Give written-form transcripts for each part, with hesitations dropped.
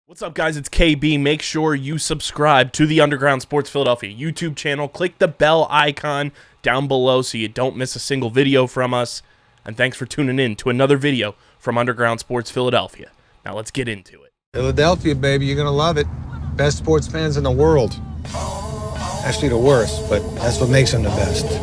What's up, guys? It's KB. Make sure you subscribe to the Underground Sports Philadelphia YouTube channel. Click the bell icon down below so you don't miss a single video from us. And thanks for tuning in to another video from Underground Sports Philadelphia. Now let's get into it. Philadelphia, baby, you're going to love it. Best sports fans in the world. Actually the worst, but that's what makes them the best.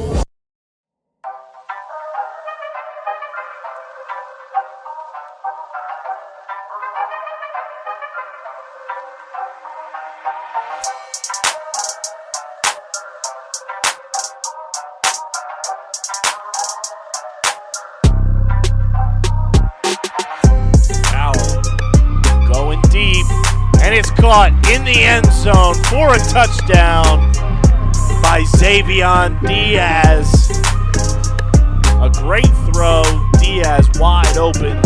Going deep, and it's caught in the end zone for a touchdown by Xavion Diaz. A great throw, Diaz wide open.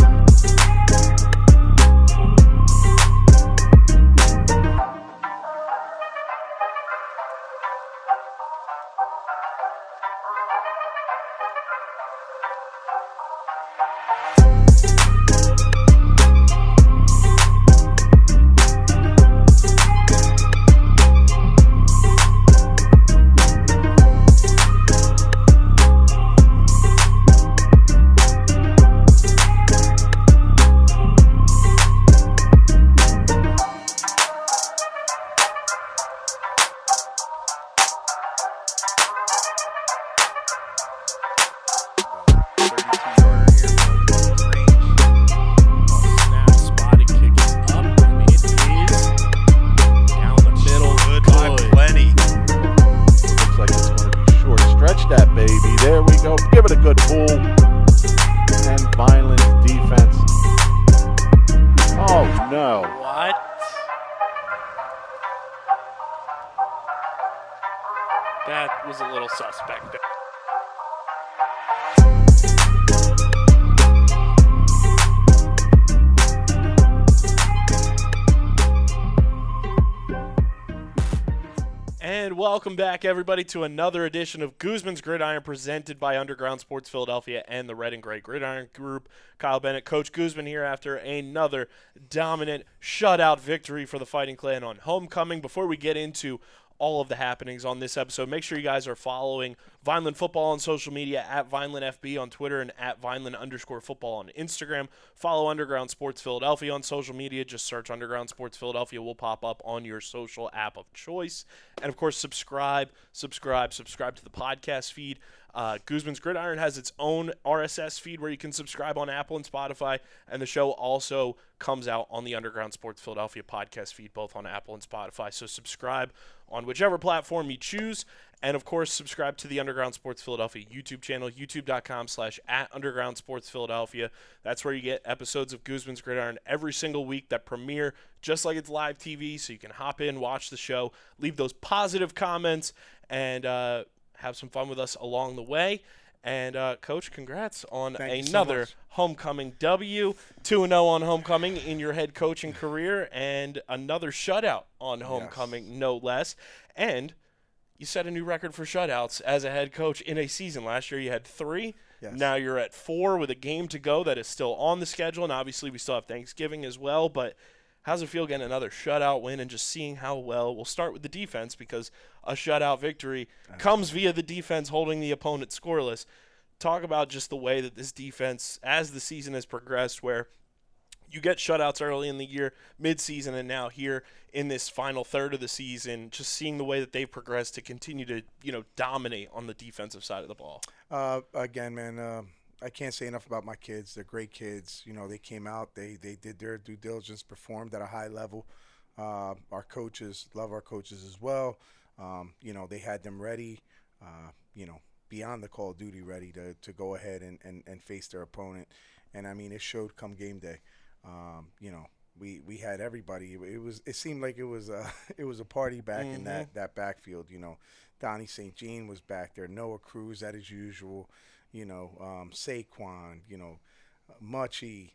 There we go. Give it a good pull. And Vineland's defense. Oh, no. What? That was a little suspect there. And welcome back, everybody, to another edition of Guzman's Gridiron, presented by Underground Sports Philadelphia and the Red and Gray Gridiron Group. Kyle Bennett, Coach Guzman here after another dominant shutout victory for the Fighting Clan on homecoming. Before we get into all of the happenings on this episode, make sure you guys are following Vineland Football on social media, at VinelandFB on Twitter and at Vineland_football on Instagram. Follow Underground Sports Philadelphia on social media. Just search Underground Sports Philadelphia. Will pop up on your social app of choice. And, of course, subscribe to the podcast feed. Guzman's Gridiron has its own RSS feed where you can subscribe on Apple and Spotify, and the show also comes out on the Underground Sports Philadelphia podcast feed, both on Apple and Spotify. So subscribe on whichever platform you choose, and of course subscribe to the Underground Sports Philadelphia YouTube channel, youtube.com/@UndergroundSportsPhiladelphia. That's where you get episodes of Guzman's Gridiron every single week that premiere just like it's live TV, so you can hop in, watch the show, leave those positive comments, and have some fun with us along the way. And, Coach, congrats on another homecoming W. 2-0 on homecoming in your head coaching career, and another shutout on homecoming, no less. And you set a new record for shutouts as a head coach in a season. Last year you had 3. Yes. Now you're at 4 with a game to go that is still on the schedule. And obviously we still have Thanksgiving as well, but how's it feel getting another shutout win and just seeing how well – we'll start with the defense because a shutout victory comes via the defense holding the opponent scoreless. Talk about just the way that this defense, as the season has progressed, where you get shutouts early in the year, mid-season, and now here in this final third of the season, just seeing the way that they've progressed to continue to, dominate on the defensive side of the ball. Again, man, I can't say enough about my kids. They're great kids. They came out, they did their due diligence, performed at a high level. Our coaches, love our coaches as well. They had them ready, beyond the Call of Duty ready to go ahead and face their opponent. And, I mean, it showed come game day. We had everybody. It seemed like it was a party back in that backfield. Donnie St. Jean was back there. Noah Cruz at his usual. Saquon. Muchie.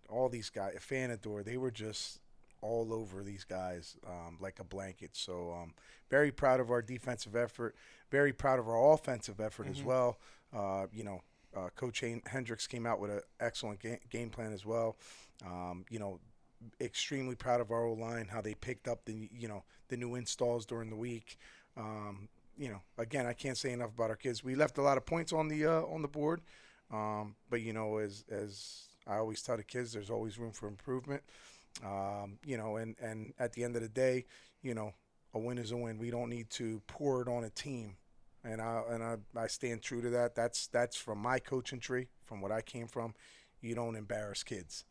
All these guys. Fanador. They were just all over these guys like a blanket. So very proud of our defensive effort. Very proud of our offensive effort as well. Coach Hendricks came out with an excellent game plan as well. extremely proud of our O-line, how they picked up the new installs during the week. Again, I can't say enough about our kids. We left a lot of points on the board, but as I always tell the kids, there's always room for improvement. And at the end of the day, a win is a win. We don't need to pour it on a team, and I stand true to that. That's from my coaching tree, from what I came from. You don't embarrass kids.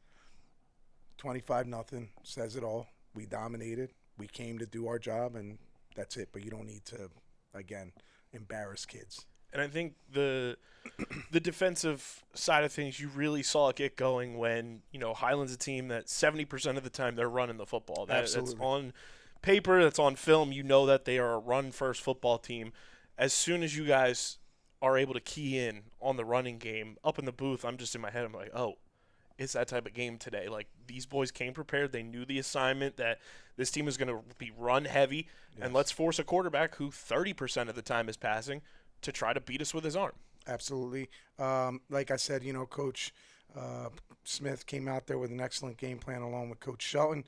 25-0 says it all. We dominated. We came to do our job, and that's it. But you don't need to, again, embarrass kids. And I think the defensive side of things, you really saw it get going when, Highland's a team that 70% of the time they're running the football. That's on paper, that's on film. You know that they are a run-first football team. As soon as you guys are able to key in on the running game, up in the booth, I'm just in my head, I'm like, oh, it's that type of game today. Like, these boys came prepared. They knew the assignment that this team is going to be run heavy, and let's force a quarterback who 30% of the time is passing to try to beat us with his arm. Absolutely. Like I said, Coach Smith came out there with an excellent game plan along with Coach Shelton.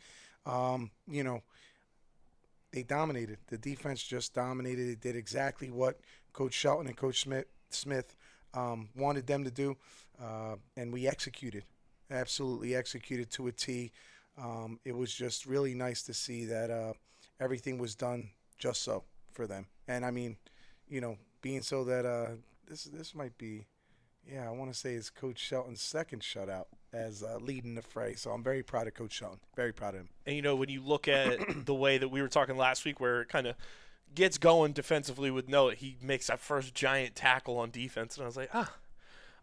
They dominated. The defense just dominated. It did exactly what Coach Shelton and Coach Smith wanted them to do, and we executed. Absolutely executed to a T. It was just really nice to see that everything was done just so for them. And I mean, being so that this might be, I want to say it's Coach Shelton's second shutout as leading the fray. So I'm very proud of Coach Shelton. Very proud of him. And, when you look at the way that we were talking last week where it kind of gets going defensively with Noah, he makes that first giant tackle on defense. And I was like,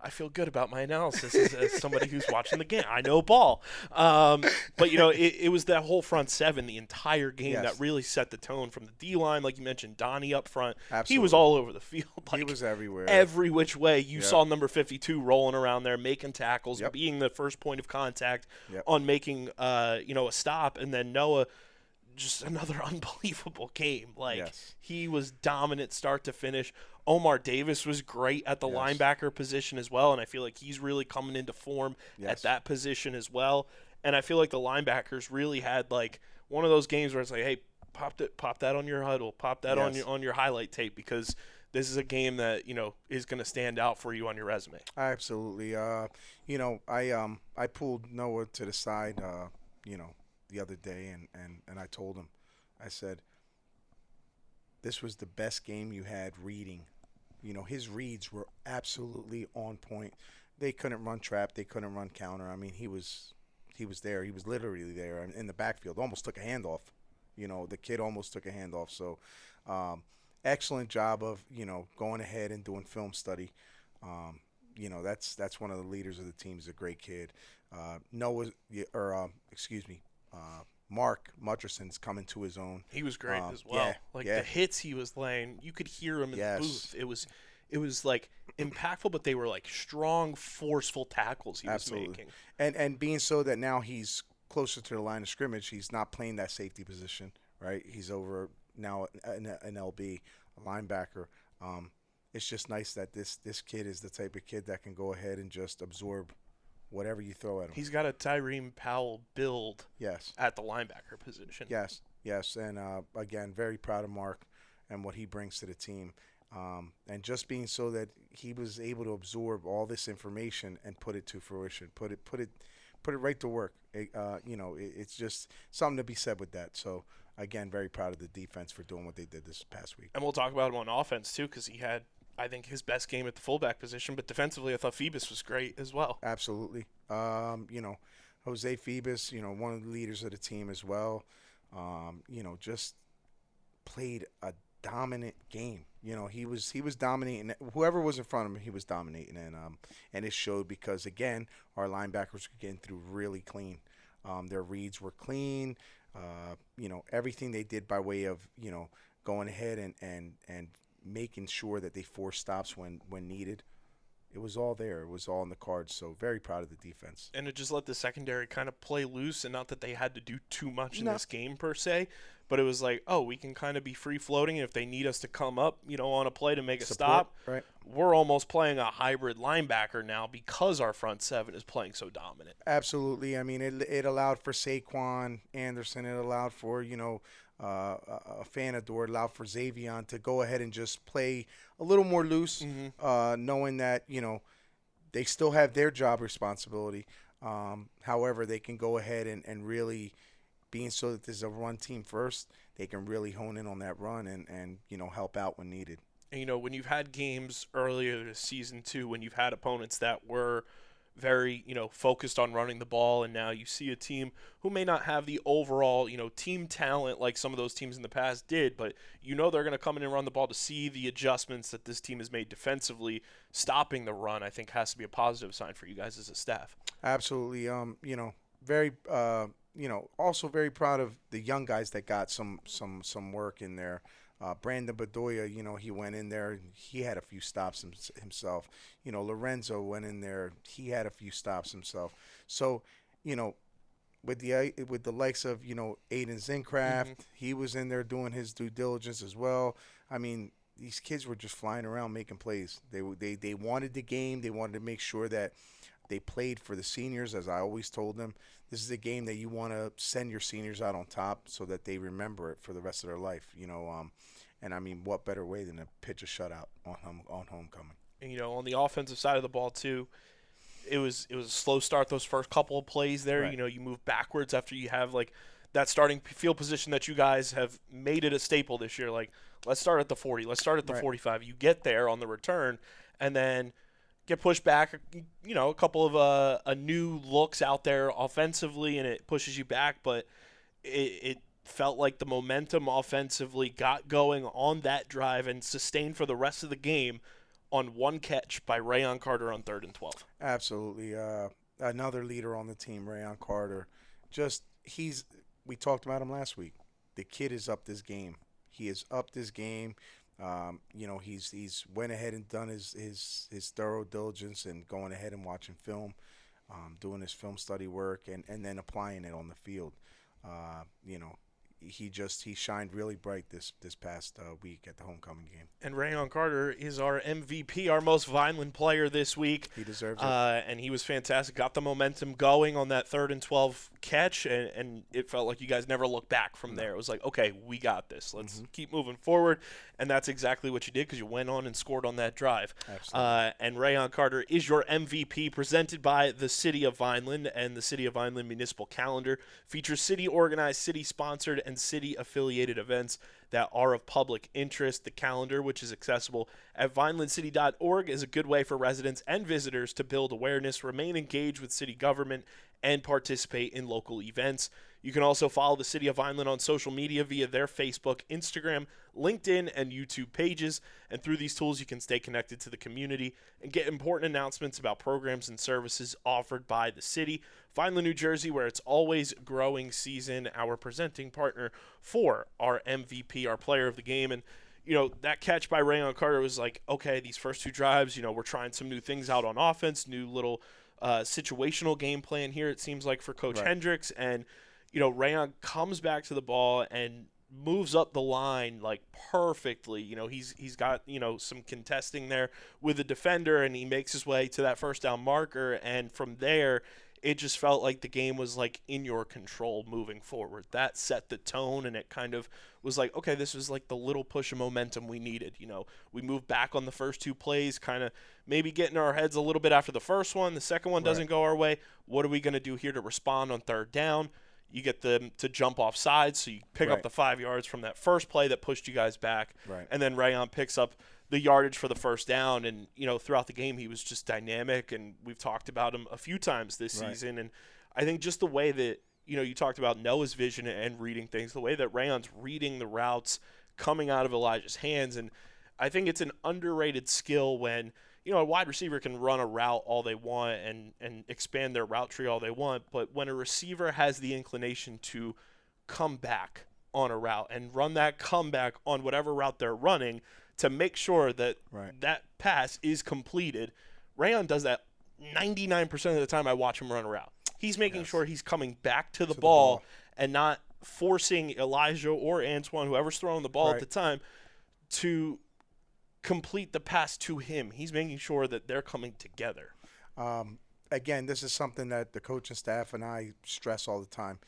I feel good about my analysis as somebody who's watching the game. I know ball. But, it was that whole front seven the entire game that really set the tone from the D-line. Like you mentioned, Donnie up front. Absolutely. He was all over the field. He was everywhere. Every which way. You saw number 52 rolling around there, making tackles, being the first point of contact on making, a stop. And then Noah, just another unbelievable game. He was dominant start to finish. Omar Davis was great at the linebacker position as well, and I feel like he's really coming into form at that position as well. And I feel like the linebackers really had one of those games where it's like, hey, pop that on your huddle, pop that on your highlight tape, because this is a game that is going to stand out for you on your resume. Absolutely. I pulled Noah to the side, the other day, and I told him, I said, this was the best game you had reading. His reads were absolutely on point. They couldn't run trap. They couldn't run counter. I mean, he was there. He was literally there in the backfield. Almost took a handoff. The kid almost took a handoff. So, excellent job of, going ahead and doing film study. That's one of the leaders of the team. He's a great kid. Mark Mutcherson's coming to his own. He was great as well. The hits he was laying, you could hear him in the booth. It was impactful, but they were strong, forceful tackles he was making. And being so that now he's closer to the line of scrimmage, he's not playing that safety position, right? He's over now an LB, a linebacker. It's just nice that this kid is the type of kid that can go ahead and just absorb whatever you throw at him. He's got a Tyreen Powell build at the linebacker position. Yes. And, again, very proud of Mark and what he brings to the team. And just being so that he was able to absorb all this information and put it to fruition, put it right to work. It's just something to be said with that. So, again, very proud of the defense for doing what they did this past week. And we'll talk about him on offense, too, because he had, I think, his best game at the fullback position. But defensively, I thought Phoebus was great as well. Absolutely. Jose Phoebus, one of the leaders of the team as well, just played a dominant game. He was dominating. Whoever was in front of him, he was dominating. And it showed because, again, our linebackers were getting through really clean. Their reads were clean. Everything they did by way of, going ahead and making sure that they forced stops when needed. It was all there. It was all in the cards. So very proud of the defense. And it just let the secondary kind of play loose, and not that they had to do too much in this game per se, but it was like, oh, we can kind of be free-floating, and if they need us to come up, on a play to make a Support, stop, right. we're almost playing a hybrid linebacker now because our front seven is playing so dominant. Absolutely. I mean, it allowed for Saquon Anderson. It allowed for, Fanador, allowed for Xavion to go ahead and just play a little more loose, knowing that, they still have their job responsibility. However, they can go ahead and really, being so that there's a run team first, they can really hone in on that run and help out when needed. And, when you've had games earlier this season, too, when you've had opponents that were very, focused on running the ball, and now you see a team who may not have the overall, team talent like some of those teams in the past did, but they're going to come in and run the ball. To see the adjustments that this team has made defensively, stopping the run, I think has to be a positive sign for you guys as a staff. Absolutely. Very, also very proud of the young guys that got some work in there. Brandon Bedoya, he went in there. He had a few stops himself. Lorenzo went in there. He had a few stops himself. So, with the likes of, Aiden Zincraft, he was in there doing his due diligence as well. I mean, these kids were just flying around making plays. They wanted the game. They wanted to make sure that they played for the seniors, as I always told them. This is a game that you want to send your seniors out on top so that they remember it for the rest of their life, And, I mean, what better way than to pitch a shutout on homecoming? And, on the offensive side of the ball, too, it was a slow start those first couple of plays there. Right. You move backwards after you have, like, that starting field position that you guys have made it a staple this year. Like, let's start at the 40. Let's start at the 45. You get there on the return, and then – get pushed back, a couple of new looks out there offensively, and it pushes you back. But it felt like the momentum offensively got going on that drive and sustained for the rest of the game on one catch by Rayon Carter on 3rd and 12. Absolutely. Another leader on the team, Rayon Carter. We talked about him last week. The kid is up this game. He is up this game. He's went ahead and done his thorough diligence and going ahead and watching film, doing his film study work and then applying it on the field. He shined really bright this past week at the homecoming game. And Rayon Carter is our MVP, our most Vineland player this week. He deserves it. And he was fantastic. Got the momentum going on that 3rd and 12 catch, and it felt like you guys never looked back from there. It was like, okay, we got this. Let's keep moving forward. And that's exactly what you did, because you went on and scored on that drive. Absolutely. And Rayon Carter is your MVP, presented by the City of Vineland, and the City of Vineland Municipal Calendar features city-organized, city-sponsored, and city-affiliated events that are of public interest. The calendar, which is accessible at vinelandcity.org, is a good way for residents and visitors to build awareness, remain engaged with city government, and participate in local events. You can also follow the City of Vineland on social media via their Facebook, Instagram, LinkedIn, and YouTube pages. And through these tools, you can stay connected to the community and get important announcements about programs and services offered by the city. Vineland, New Jersey, where it's always growing season, our presenting partner for our MVP, our player of the game. And, that catch by Rayon Carter was like, okay, these first two drives, we're trying some new things out on offense, new little situational game plan here, it seems like, for Coach Hendricks. And, Rayon comes back to the ball and moves up the line like perfectly. He's got, some contesting there with the defender, and he makes his way to that first down marker. And from there, it just felt like the game was like in your control moving forward. That set the tone, and it kind of was like, okay, this was like the little push of momentum we needed. We moved back on the first two plays, kind of maybe getting our heads a little bit after the first one. The second one doesn't go our way. What are we going to do here to respond on 3rd down? You get them to jump off sides, so you pick up the 5 yards from that first play that pushed you guys back. Right. And then Rayon picks up the yardage for the first down. And, throughout the game, he was just dynamic, and we've talked about him a few times this season. And I think just the way that, you talked about Noah's vision and reading things, the way that Rayon's reading the routes coming out of Elijah's hands. And I think it's an underrated skill when, a wide receiver can run a route all they want and expand their route tree all they want. But when a receiver has the inclination to come back on a route and run that comeback on whatever route they're running to make sure that that pass is completed, Rayon does that 99% of the time I watch him run a route. He's making sure he's coming back to the ball and not forcing Elijah or Antoine, whoever's throwing the ball at the time, to complete the pass to him. He's making sure that they're coming together. Again, this is something that the coaching staff and I stress all the time.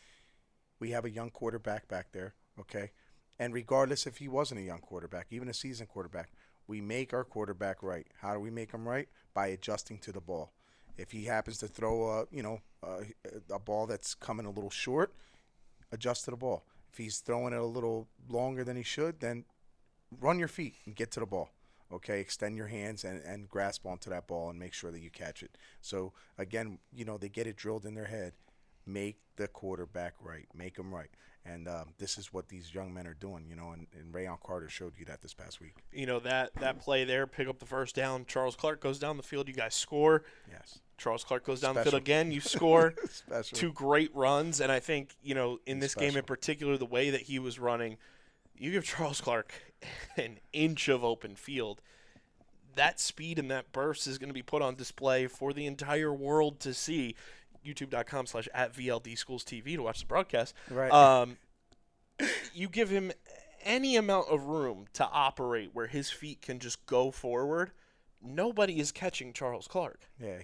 We have a young quarterback back there, okay? And regardless if he wasn't a young quarterback, even a seasoned quarterback, we make our quarterback right. How do we make him right? By adjusting to the ball. If he happens to throw a ball that's coming a little short, adjust to the ball. If he's throwing it a little longer than he should, then run your feet and get to the ball. Okay, extend your hands and grasp onto that ball and make sure that you catch it. So, again, they get it drilled in their head. Make the quarterback right. Make him right. And this is what these young men are doing, and Rayon Carter showed you that this past week. That play there, pick up the first down. Charles Clark goes down the field. You guys score. Yes. Charles Clark goes down the field again. You score. Special. 2 great runs. And I think, in this game in particular, the way that he was running, you give Charles Clark an inch of open field. That speed and that burst is going to be put on display for the entire world to see. YouTube.com/@VLDSchoolsTV to watch the broadcast. Right. You give him any amount of room to operate where his feet can just go forward. Nobody is catching Charles Clark. Yeah,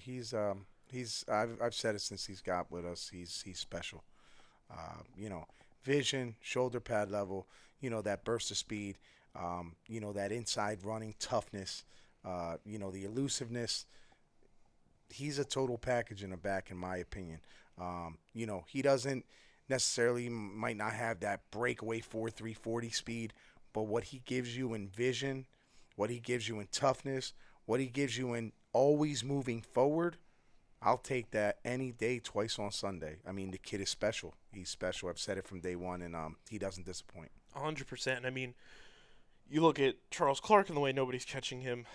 I've said it since he's got with us. He's special. Vision, shoulder pad level. That burst of speed. That inside running toughness. The elusiveness. He's a total package in the back, in my opinion. He doesn't necessarily might not have that breakaway 4.3 40 speed, but what he gives you in vision, what he gives you in toughness, what he gives you in always moving forward, I'll take that any day, twice on Sunday. I mean, the kid is special. He's special. I've said it from day one, and he doesn't disappoint. 100%. I mean, you look at Charles Clark and the way nobody's catching him.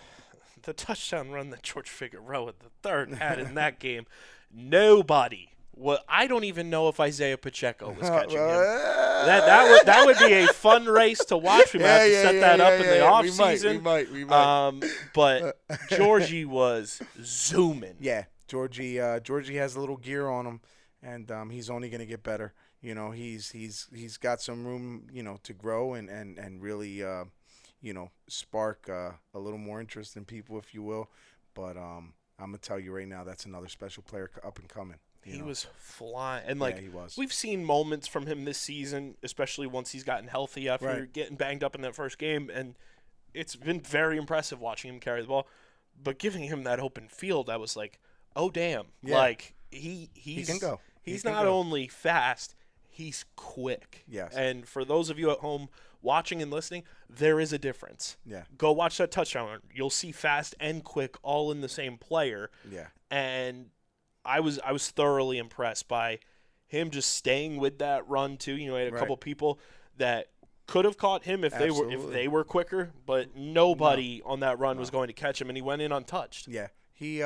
The touchdown run that George Figueroa the third had in that game, nobody. Well, I don't even know if Isaiah Pacheco was catching him. That would be a fun race to watch. We might have to set that up in the offseason. We might. But Georgie was zooming. Yeah, Georgie has a little gear on him, and he's only going to get better. He's got some room, to grow and really, spark a little more interest in people, if you will. But I'm going to tell you right now, that's another special player up and coming. He was flying. And, he was. We've seen moments from him this season, especially once he's gotten healthy after getting banged up in that first game. And it's been very impressive watching him carry the ball. But giving him that open field, I was like, oh, damn. Yeah. He can go. He's not only fast, he's quick. Yes. And for those of you at home watching and listening, there is a difference. Yeah. Go watch that touchdown. You'll see fast and quick all in the same player. Yeah. And I was thoroughly impressed by him just staying with that run too. He had a couple people that could have caught him if they were quicker, but nobody on that run was going to catch him, and he went in untouched. Yeah. He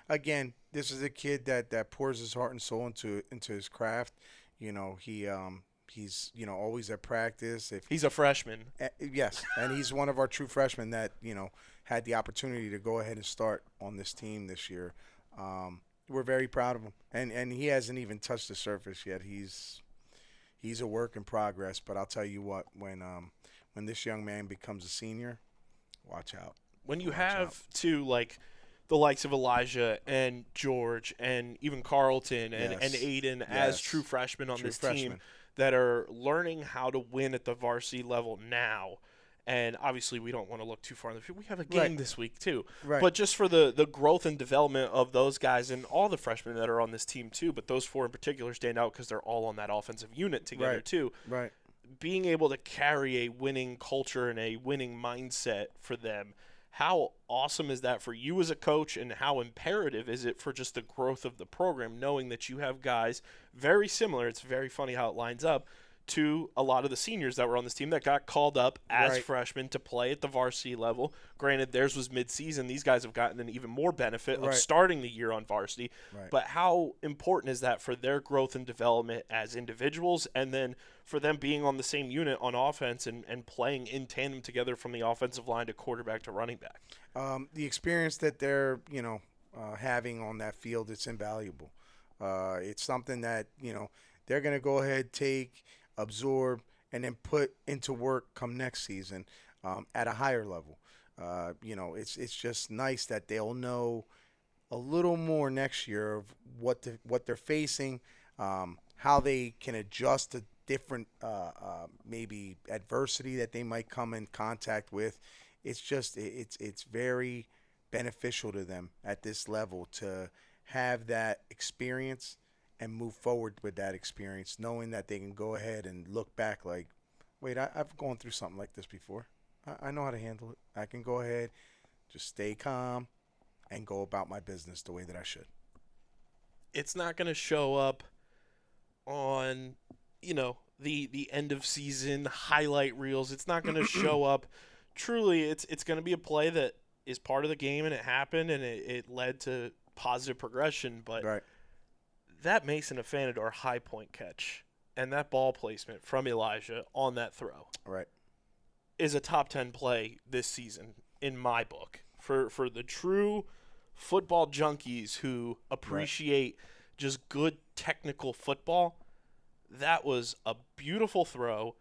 again, this is a kid that pours his heart and soul into his craft. He's always at practice. He's a freshman. Yes, and he's one of our true freshmen that had the opportunity to go ahead and start on this team this year. We're very proud of him, and he hasn't even touched the surface yet. He's a work in progress. But I'll tell you what, when this young man becomes a senior, watch out. When you have the likes of Elijah and George and even Carlton and Aiden as true freshmen on this team that are learning how to win at the varsity level now. And obviously we don't want to look too far in the future. We have a game this week too. Right. But just for the growth and development of those guys and all the freshmen that are on this team too, but those 4 in particular stand out because they're all on that offensive unit together too. Right. Being able to carry a winning culture and a winning mindset for them, how awesome is that for you as a coach, and how imperative is it for just the growth of the program, knowing that you have guys very similar? It's very funny how it lines up to a lot of the seniors that were on this team that got called up as freshmen to play at the varsity level. Granted, theirs was mid-season. These guys have gotten an even more benefit of starting the year on varsity. Right. But how important is that for their growth and development as individuals, and then for them being on the same unit on offense and playing in tandem together from the offensive line to quarterback to running back? The experience that they're, having on that field, it's invaluable. It's something that, they're going to go ahead, take, absorb, and then put into work come next season at a higher level. It's just nice that they'll know a little more next year of what they're facing, how they can adjust to different maybe adversity that they might come in contact with. It's very beneficial to them at this level to have that experience and move forward with that experience, knowing that they can go ahead and look back like, wait, I've gone through something like this before. I know how to handle it. I can go ahead, just stay calm, and go about my business the way that I should. It's not going to show up on, the end of season highlight reels. It's not going to show up. Truly, it's going to be a play that is part of the game, and it happened, and it led to positive progression. But Right. that Mason Afanador high point catch and that ball placement from Elijah on that throw Right. is a top 10 play this season in my book. For the true football junkies who appreciate just good technical football, that was a beautiful throw.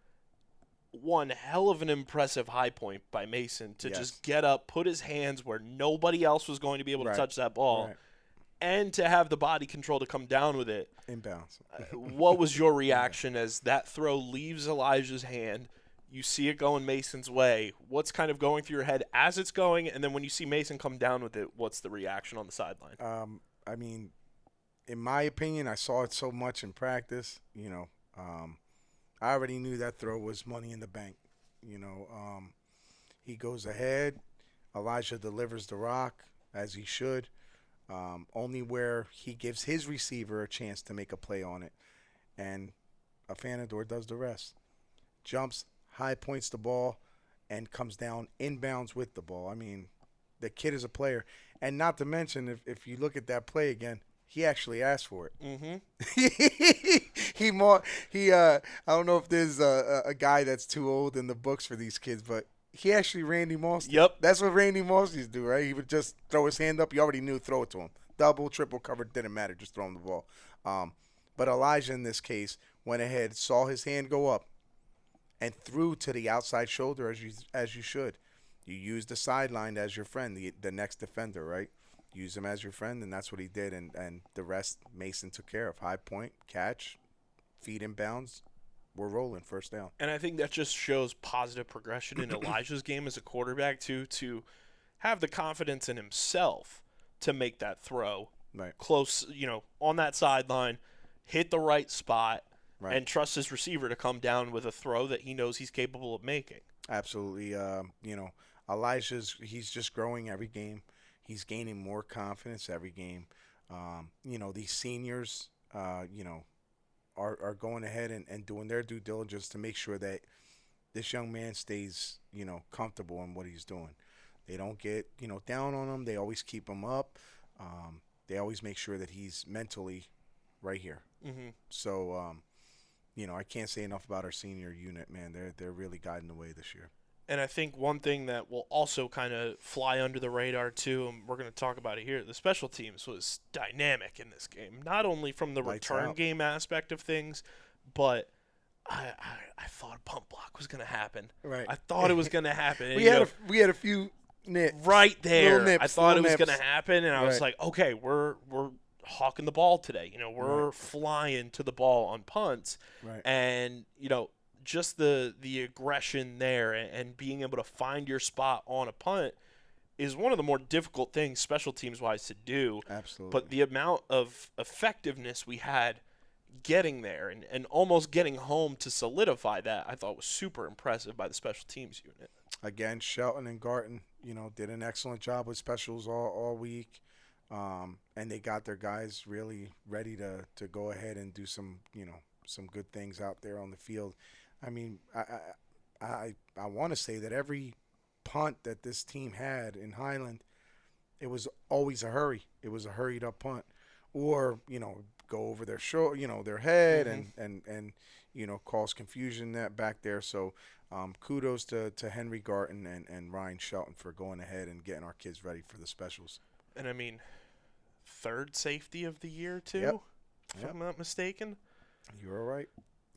One hell of an impressive high point by Mason to just get up, put his hands where nobody else was going to be able to touch that ball, Right. and to have the body control to come down with it. Inbounds. What was your reaction as that throw leaves Elijah's hand? You see it going Mason's way. What's kind of going through your head as it's going? And then when you see Mason come down with it, what's the reaction on the sideline? I mean, in my opinion, I saw it so much in practice. I already knew that throw was money in the bank. He goes ahead. Elijah delivers the rock, as he should, only where he gives his receiver a chance to make a play on it. And Afanador does the rest. Jumps, high points the ball, and comes down inbounds with the ball. I mean, the kid is a player. And not to mention, if you look at that play again, he actually asked for it. Mm-hmm. I don't know if there's a guy that's too old in the books for these kids, but he actually Randy Moss. Yep. That's what Randy Moss used to do, right? He would just throw his hand up. You already knew, throw it to him. Double, triple covered, didn't matter. Just throw him the ball. But Elijah, in this case, went ahead, saw his hand go up, and threw to the outside shoulder as you should. You use the sideline as your friend, the next defender, right? Use him as your friend, and that's what he did. And the rest, Mason took care of. High point, catch, feet inbounds. We're rolling, first down. And I think that just shows positive progression in Elijah's game as a quarterback, too, to have the confidence in himself to make that throw Right. close, on that sideline, hit the right spot, Right. and trust his receiver to come down with a throw that he knows he's capable of making. Absolutely. He's just growing every game. He's gaining more confidence every game. These seniors, are going ahead and doing their due diligence to make sure that this young man stays, comfortable in what he's doing. They don't get, down on him. They always keep him up. They always make sure that he's mentally right here. Mm-hmm. So, I can't say enough about our senior unit, man. They're really guiding the way this year. And I think one thing that will also kind of fly under the radar, too, and we're going to talk about it here, the special teams was dynamic in this game. Not only from the Lights return out. game aspect of things, but I thought a pump block was going to happen. Right. I thought it was going to happen. We had a few nips. right there. Little nips, I thought it was little going nips. to happen, and I was Right. like, okay, we're hawking the ball today. We're flying to the ball on punts. Right. And, just the aggression there and being able to find your spot on a punt is one of the more difficult things special teams wise to do. Absolutely. But the amount of effectiveness we had getting there and almost getting home to solidify that, I thought was super impressive by the special teams unit. Again, Shelton and Garton, did an excellent job with specials all week. And they got their guys really ready to go ahead and do some good things out there on the field. I mean, I want to say that every punt that this team had in Highland, it was always a hurry. It was a hurried up punt, or go over their their head, and cause confusion that back there. So kudos to Henry Garton and Ryan Shelton for going ahead and getting our kids ready for the specials. And I mean, third safety of the year too, Yep. if I'm not mistaken. You're all right.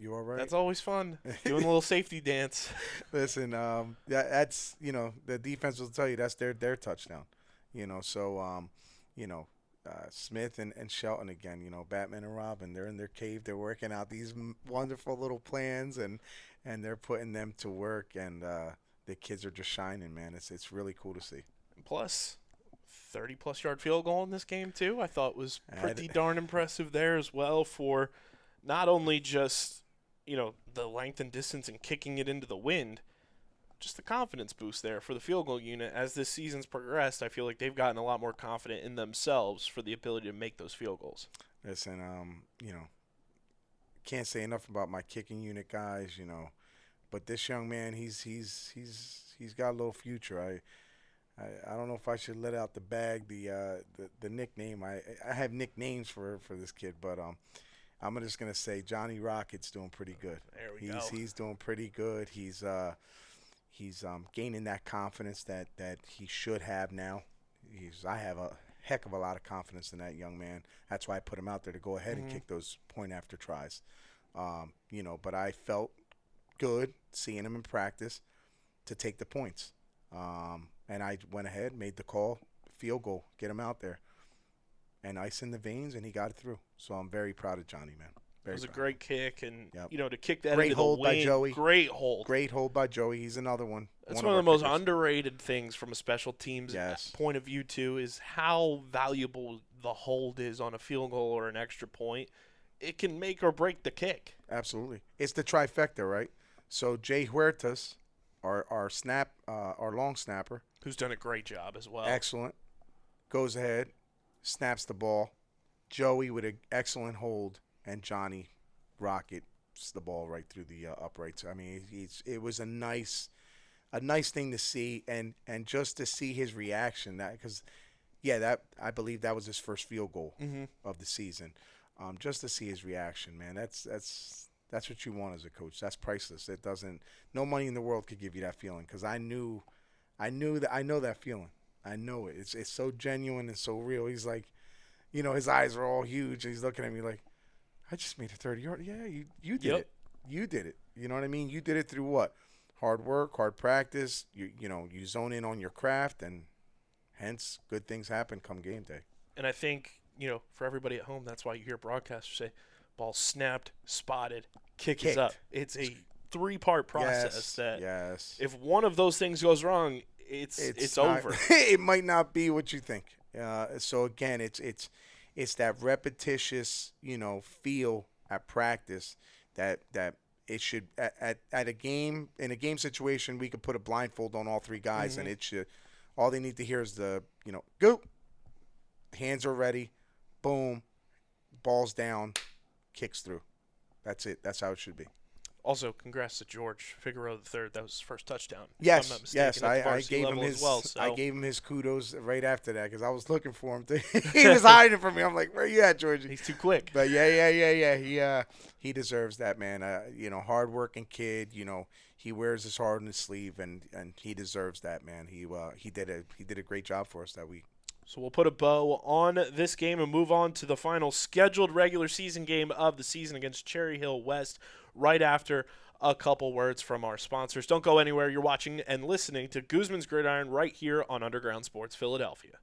You all right? That's always fun. Doing a little safety dance. Listen, that's the defense will tell you that's their touchdown. So Smith and Shelton again. Batman and Robin. They're in their cave. They're working out these wonderful little plans and they're putting them to work. And the kids are just shining, man. It's really cool to see. Plus, 30-plus yard field goal in this game too. I thought was pretty darn impressive there as well for not only just the length and distance and kicking it into the wind, just the confidence boost there for the field goal unit. As this season's progressed, I feel like they've gotten a lot more confident in themselves for the ability to make those field goals. Listen, can't say enough about my kicking unit guys, but this young man, he's got a little future. I don't know if I should let out the bag, the nickname. I have nicknames for this kid, but I'm just gonna say Johnny Rocket's doing pretty good. There we go. He's doing pretty good. He's gaining that confidence that he should have now. I have a heck of a lot of confidence in that young man. That's why I put him out there to go ahead and kick those point after tries. But I felt good seeing him in practice to take the points. And I went ahead, made the call, field goal, get him out there. And ice in the veins, and he got it through. So I'm very proud of Johnny, man. It was a great kick, and Yep. To kick that Great into hold the by wind, Joey. great hold. Great hold by Joey. He's another one. That's one of the our most kickers. underrated things from a special teams point of view too, is how valuable the hold is on a field goal or an extra point. It can make or break the kick. Absolutely. It's the trifecta, right? So Jay Huertas, our long snapper, Who's done a great job as well. excellent, goes ahead, snaps the ball. Joey with an excellent hold, and Johnny rockets the ball right through the uprights. I mean, it was a nice thing to see, and just to see his reaction. I believe that was his first field goal of the season. Just to see his reaction, man. That's what you want as a coach. That's priceless. No money in the world could give you that feeling, because I know that feeling. I know it. It's so genuine and so real. He's like, his eyes are all huge. And he's looking at me like, I just made a 30-yard. Yeah, you did it. You did it. You know what I mean? You did it through what? Hard work, hard practice. You zone in on your craft, and hence good things happen come game day. And I think, for everybody at home, that's why you hear broadcasters say, ball snapped, spotted, kick is up. It's a 3-part process if one of those things goes wrong, it's over. It might not be what you think. So again, it's that repetitious, feel at practice that it should at a game, in a game situation, we could put a blindfold on all 3 guys, and it should, all they need to hear is the go, hands are ready, boom, ball's down, kicks through. That's it. That's how it should be. Also, congrats to George Figueroa III. That was his first touchdown. Yes, if I'm not mistaken, at the I varsity gave him level his. as well, so. I gave him his kudos right after that, because I was looking for him. He was hiding from me. I'm like, where you at, George? He's too quick. But yeah. He deserves that, man. Hardworking kid. He wears his heart on his sleeve, and he deserves that, man. He did a great job for us that week. So we'll put a bow on this game and move on to the final scheduled regular season game of the season against Cherry Hill West right after a couple words from our sponsors. Don't go anywhere. You're watching and listening to Guzman's Gridiron right here on Underground Sports Philadelphia.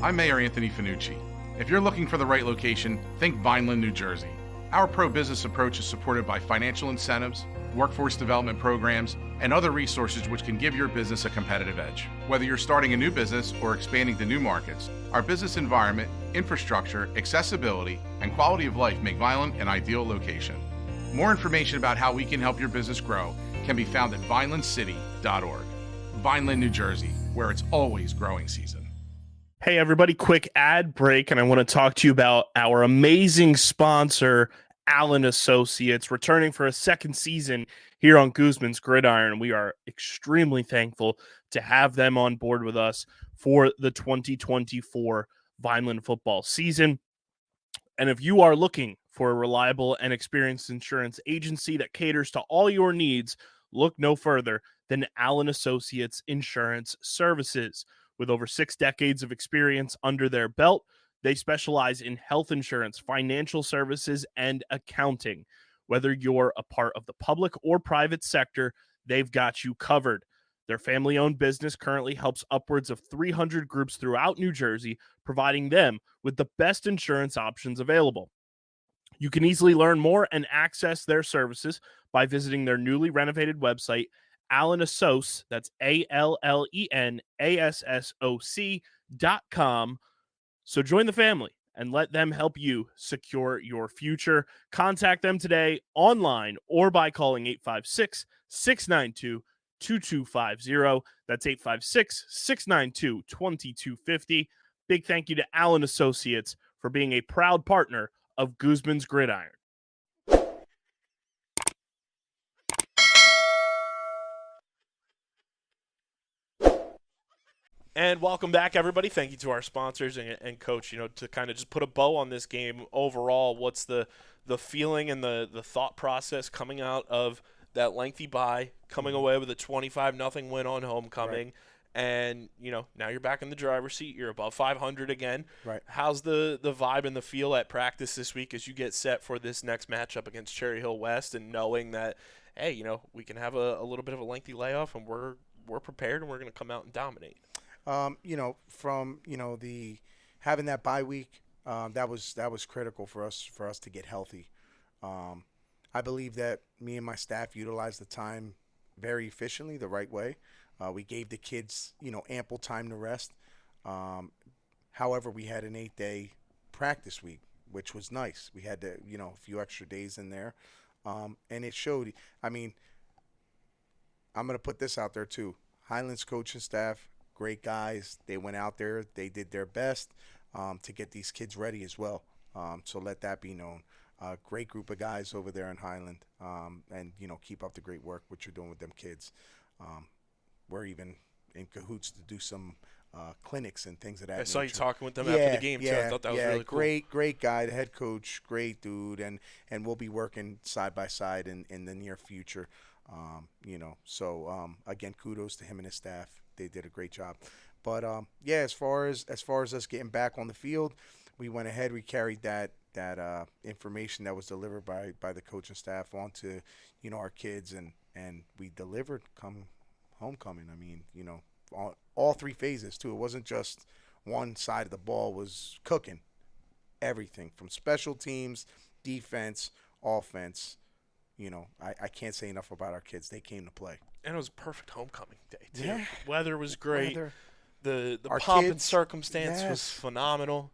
I'm Mayor Anthony Finucci. If you're looking for the right location, think Vineland, New Jersey. Our pro-business approach is supported by financial incentives, workforce development programs, and other resources which can give your business a competitive edge. Whether you're starting a new business or expanding to new markets, our business environment, infrastructure, accessibility, and quality of life make Vineland an ideal location. More information about how we can help your business grow can be found at vinelandcity.org. Vineland, New Jersey, where it's always growing season. Hey, everybody, quick ad break, and I want to talk to you about our amazing sponsor, Allen Associates, returning for a second season here on Guzman's Gridiron. We are extremely thankful to have them on board with us for the 2024 Vineland football season. And if you are looking for a reliable and experienced insurance agency that caters to all your needs, look no further than Allen Associates Insurance Services. With over 6 decades of experience under their belt, they specialize in health insurance, financial services, and accounting. Whether you're a part of the public or private sector, they've got you covered. Their family-owned business currently helps upwards of 300 groups throughout New Jersey, providing them with the best insurance options available. You can easily learn more and access their services by visiting their newly renovated website, Allen Assoc, that's ALLENASSOC.com. So join the family and let them help you secure your future. Contact them today online or by calling 856-692-2250. That's 856-692-2250. Big thank you to Allen Associates for being a proud partner of Guzman's Gridiron. And welcome back, everybody. Thank you to our sponsors and Coach. To kind of just put a bow on this game overall, what's the feeling and the thought process coming out of that lengthy bye, coming away with a 25-0 win on homecoming, Right. and now you're back in the driver's seat. You're above 500 again. Right. How's the vibe and the feel at practice this week as you get set for this next matchup against Cherry Hill West, and knowing that, hey, we can have a little bit of a lengthy layoff, and we're prepared and we're going to come out and dominate. From the having that bye week, that was critical for us to get healthy. I believe that me and my staff utilized the time very efficiently, the right way. We gave the kids ample time to rest. However, we had an 8-day practice week, which was nice. We had a few extra days in there, and it showed. I mean, I'm gonna put this out there too. Highland's coaching staff, great guys. They went out there. They did their best to get these kids ready as well. So let that be known. Great group of guys over there in Highland. And, keep up the great work, what you're doing with them kids. We're even in cahoots to do some clinics and things of that I saw you nature. talking with them after the game, too. I thought that was really cool. Great guy, the head coach, great dude. And we'll be working side by side in the near future. Again, kudos to him and his staff. They did a great job. But as far as us getting back on the field, we went ahead. We carried that information that was delivered by the coaching staff onto our kids, and we delivered come homecoming. I mean, all 3 phases too. It wasn't just one side of the ball was cooking. Everything from special teams, defense, offense. I can't say enough about our kids. They came to play. And it was a perfect homecoming day, too. Yeah. Weather was great. The Our pomp and kids, circumstance was yes. phenomenal.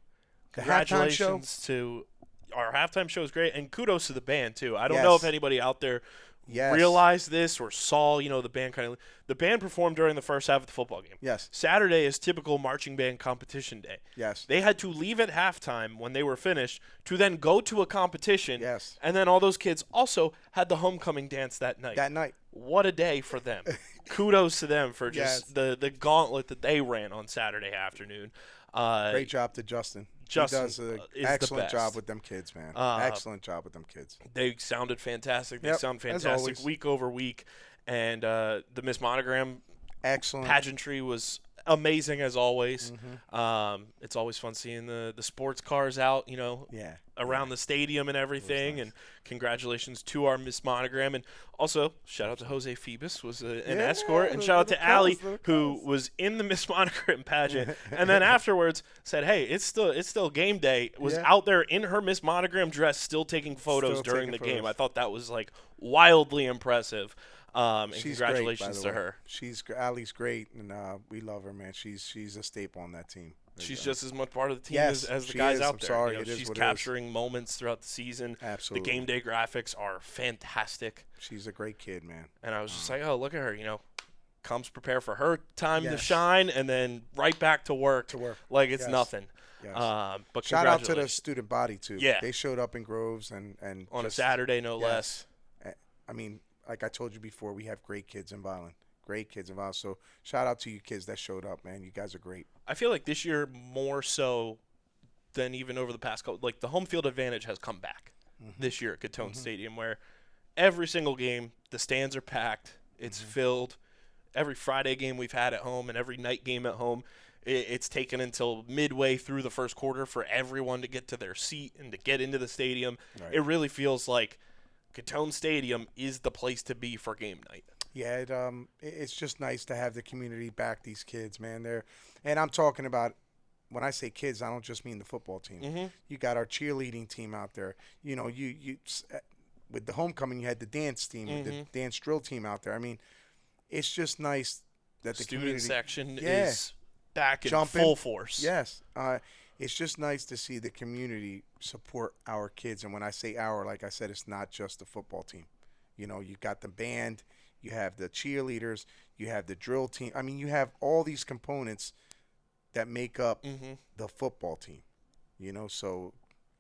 The halftime show. Congratulations to our halftime show was great, and kudos to the band, too. I don't know if anybody out there realized this or saw, the band the band performed during the first half of the football game. Yes. Saturday is typical marching band competition day. Yes. They had to leave at halftime when they were finished to then go to a competition. Yes. And then all those kids also had the homecoming dance that night. What a day for them. Kudos to them for just the gauntlet that they ran on Saturday afternoon. Great job to Justin. Justin he does an is excellent the job best. with them kids, man. Excellent job with them kids. They sounded fantastic. They Yep, sound as fantastic always. week over week. And the Miss Monogram Excellent. pageantry was amazing as always. Mm-hmm. It's always fun seeing the sports cars out, around the stadium and everything. nice. And congratulations to our Miss Monogram. And also, shout out to Jose Phoebus, was an escort. And shout out to Allie, who was in the Miss Monogram pageant. And then afterwards said, hey, it's still game day. Was out there in her Miss Monogram dress still taking photos during the game. I thought that was, wildly impressive. And She's congratulations great, to her. Allie's great, and we love her, man. She's a staple on that team. She's just as much part of the team Yes, as the she guys is. out I'm there. sorry, it is she's what it is. capturing moments throughout the season. Absolutely. The game day graphics are fantastic. She's a great kid, man. And I was just like, oh, look at her, comes prepare for her time to Yes. shine, and then right back to work. Like it's Yes. nothing. Yes. But Shout out to the congratulations. student body too. Yeah. They showed up in Groves and On just, a Saturday, no yes. less. I mean, like I told you before, we have great kids in Vineland. Great kids in Vineland. So shout out to you kids that showed up, man. You guys are great. I feel like this year more so than even over the past couple. The home field advantage has come back this year at Catone Stadium, where every single game the stands are packed, it's filled. Every Friday game we've had at home and every night game at home, It's taken until midway through the first quarter for everyone to get to their seat and to get into the stadium. Right. It really feels like Catone Stadium is the place to be for game night. Yeah, it's just nice to have the community back these kids, man. And I'm talking about, when I say kids, I don't just mean the football team. Mm-hmm. You got our cheerleading team out there. You know, you with the homecoming, you had the dance team, the dance drill team out there. I mean, it's just nice that the Student community section is back in Jumping. full force. Yes. It's just nice to see the community support our kids. And when I say our, like I said, it's not just the football team. You know, you got the band, you have the cheerleaders, you have the drill team. I mean, you have all these components that make up the football team. You know, so,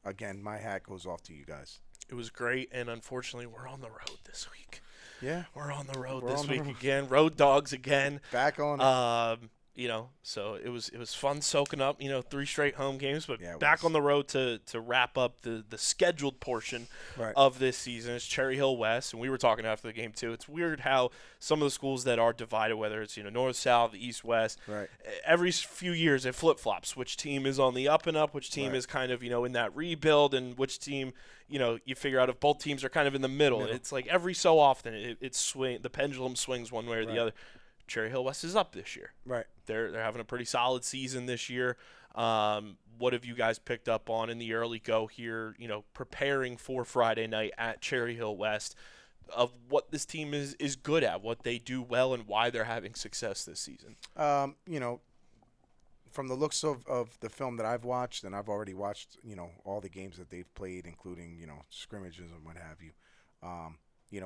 again, my hat goes off to you guys. It was great, and unfortunately, we're on the road this week. Yeah. We're on the road We're this on the week road. again. Road dogs again. Back on it. You know, so it was fun soaking up, 3 straight home games, but Yeah, it back was. on the road to wrap up the scheduled portion Right. of this season. It's Cherry Hill West, and we were talking after the game too. It's weird how some of the schools that are divided, whether it's north, south, east, west, Right. every few years it flip flops. Which team is on the up and up? Which team Right. is kind of in that rebuild? And which team you figure out if both teams are kind of in the middle. It's like every so often the pendulum swings one way or the other. Cherry Hill West is up this year. Right. They're having a pretty solid season this year. What have you guys picked up on in the early go here, preparing for Friday night at Cherry Hill West, of what this team is good at, what they do well, and why they're having success this season? From the looks of the film that I've watched, and I've already watched, all the games that they've played, including, scrimmages and what have you.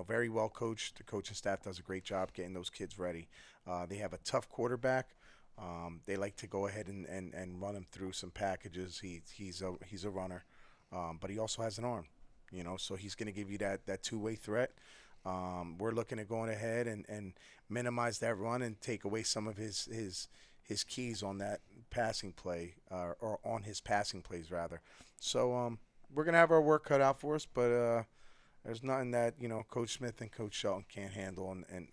Very well coached. The coaching staff does a great job getting those kids ready. They have a tough quarterback. They like to go ahead and run him through some packages. He's a runner, but he also has an arm, so he's going to give you that two-way threat. We're looking at going ahead and minimize that run and take away some of his keys on that passing play, or on his passing plays rather. So we're going to have our work cut out for us, but there's nothing that Coach Smith and Coach Shelton can't handle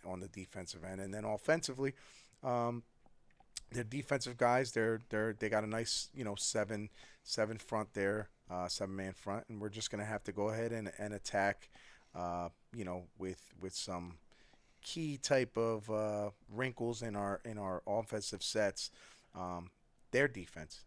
on the defensive end. And then offensively, they're defensive guys. They got a nice seven front there, 7-man front, and we're just gonna have to go ahead and attack, with some key type of wrinkles in our offensive sets, their defense.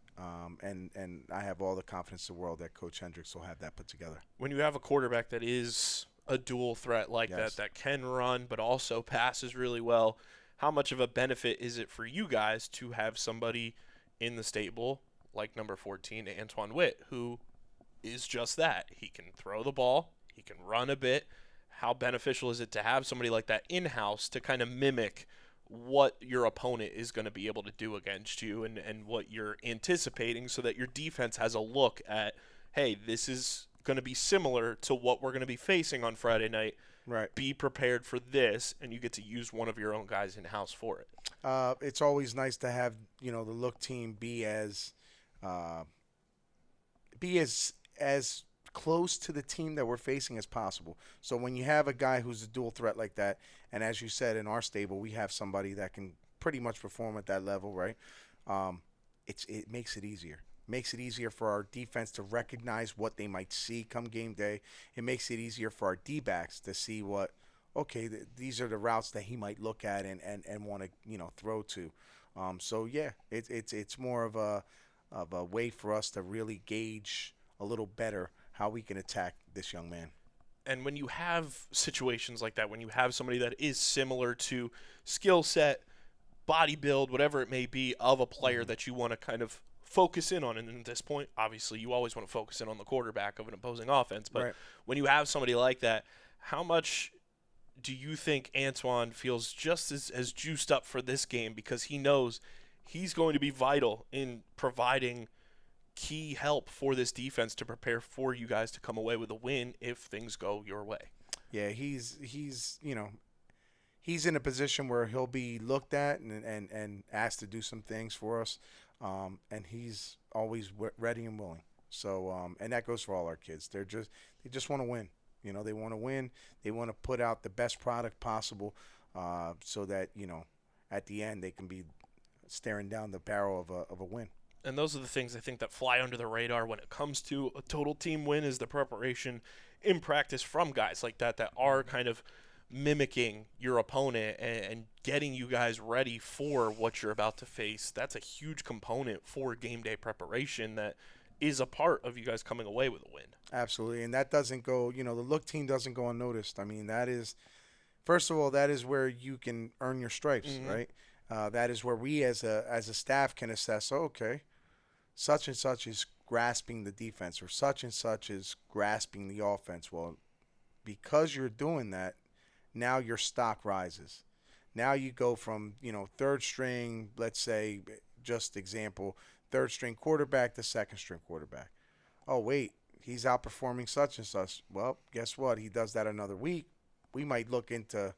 And I have all the confidence in the world that Coach Hendricks will have that put together. When you have a quarterback that is a dual threat like that can run but also passes really well, how much of a benefit is it for you guys to have somebody in the stable like number 14, Antoine Witt, who is just that? He can throw the ball, he can run a bit. How beneficial is it to have somebody like that in-house to kind of mimic what your opponent is going to be able to do against you and what you're anticipating, so that your defense has a look at, hey, this is going to be similar to what we're going to be facing on Friday night. Right. Be prepared for this, and you get to use one of your own guys in-house for it. It's always nice to have, the look team be as close to the team that we're facing as possible. So when you have a guy who's a dual threat like that, and as you said, in our stable, we have somebody that can pretty much perform at that level, right? It makes it easier. Makes it easier for our defense to recognize what they might see come game day. It makes it easier for our D-backs to see these are the routes that he might look at and want to throw to. So yeah, it's more of a way for us to really gauge a little better how we can attack this young man. And when you have situations like that, when you have somebody that is similar to skill set, body build, whatever it may be, of a player that you want to kind of focus in on, and at this point, obviously, you always want to focus in on the quarterback of an opposing offense, but when you have somebody like that, how much do you think Antoine feels just as juiced up for this game, because he knows he's going to be vital in providing key help for this defense to prepare for you guys to come away with a win if things go your way? Yeah, he's in a position where he'll be looked at and asked to do some things for us, and he's always ready and willing. So and that goes for all our kids. They just want to win. They want to win. They want to put out the best product possible, so that at the end they can be staring down the barrel of a win. And those are the things I think that fly under the radar when it comes to a total team win, is the preparation in practice from guys like that are kind of mimicking your opponent and getting you guys ready for what you're about to face. That's a huge component for game day preparation that is a part of you guys coming away with a win. Absolutely, and that doesn't go, the look team doesn't go unnoticed. I mean, that is, first of all, that is where you can earn your stripes, right? That is where we as a staff can assess, okay, such and such is grasping the defense, or such and such is grasping the offense. Well, because you're doing that, now your stock rises. Now you go from, third string, let's say, just example, third string quarterback to second string quarterback. Oh, wait, he's outperforming such and such. Well, guess what? He does that another week. We might look into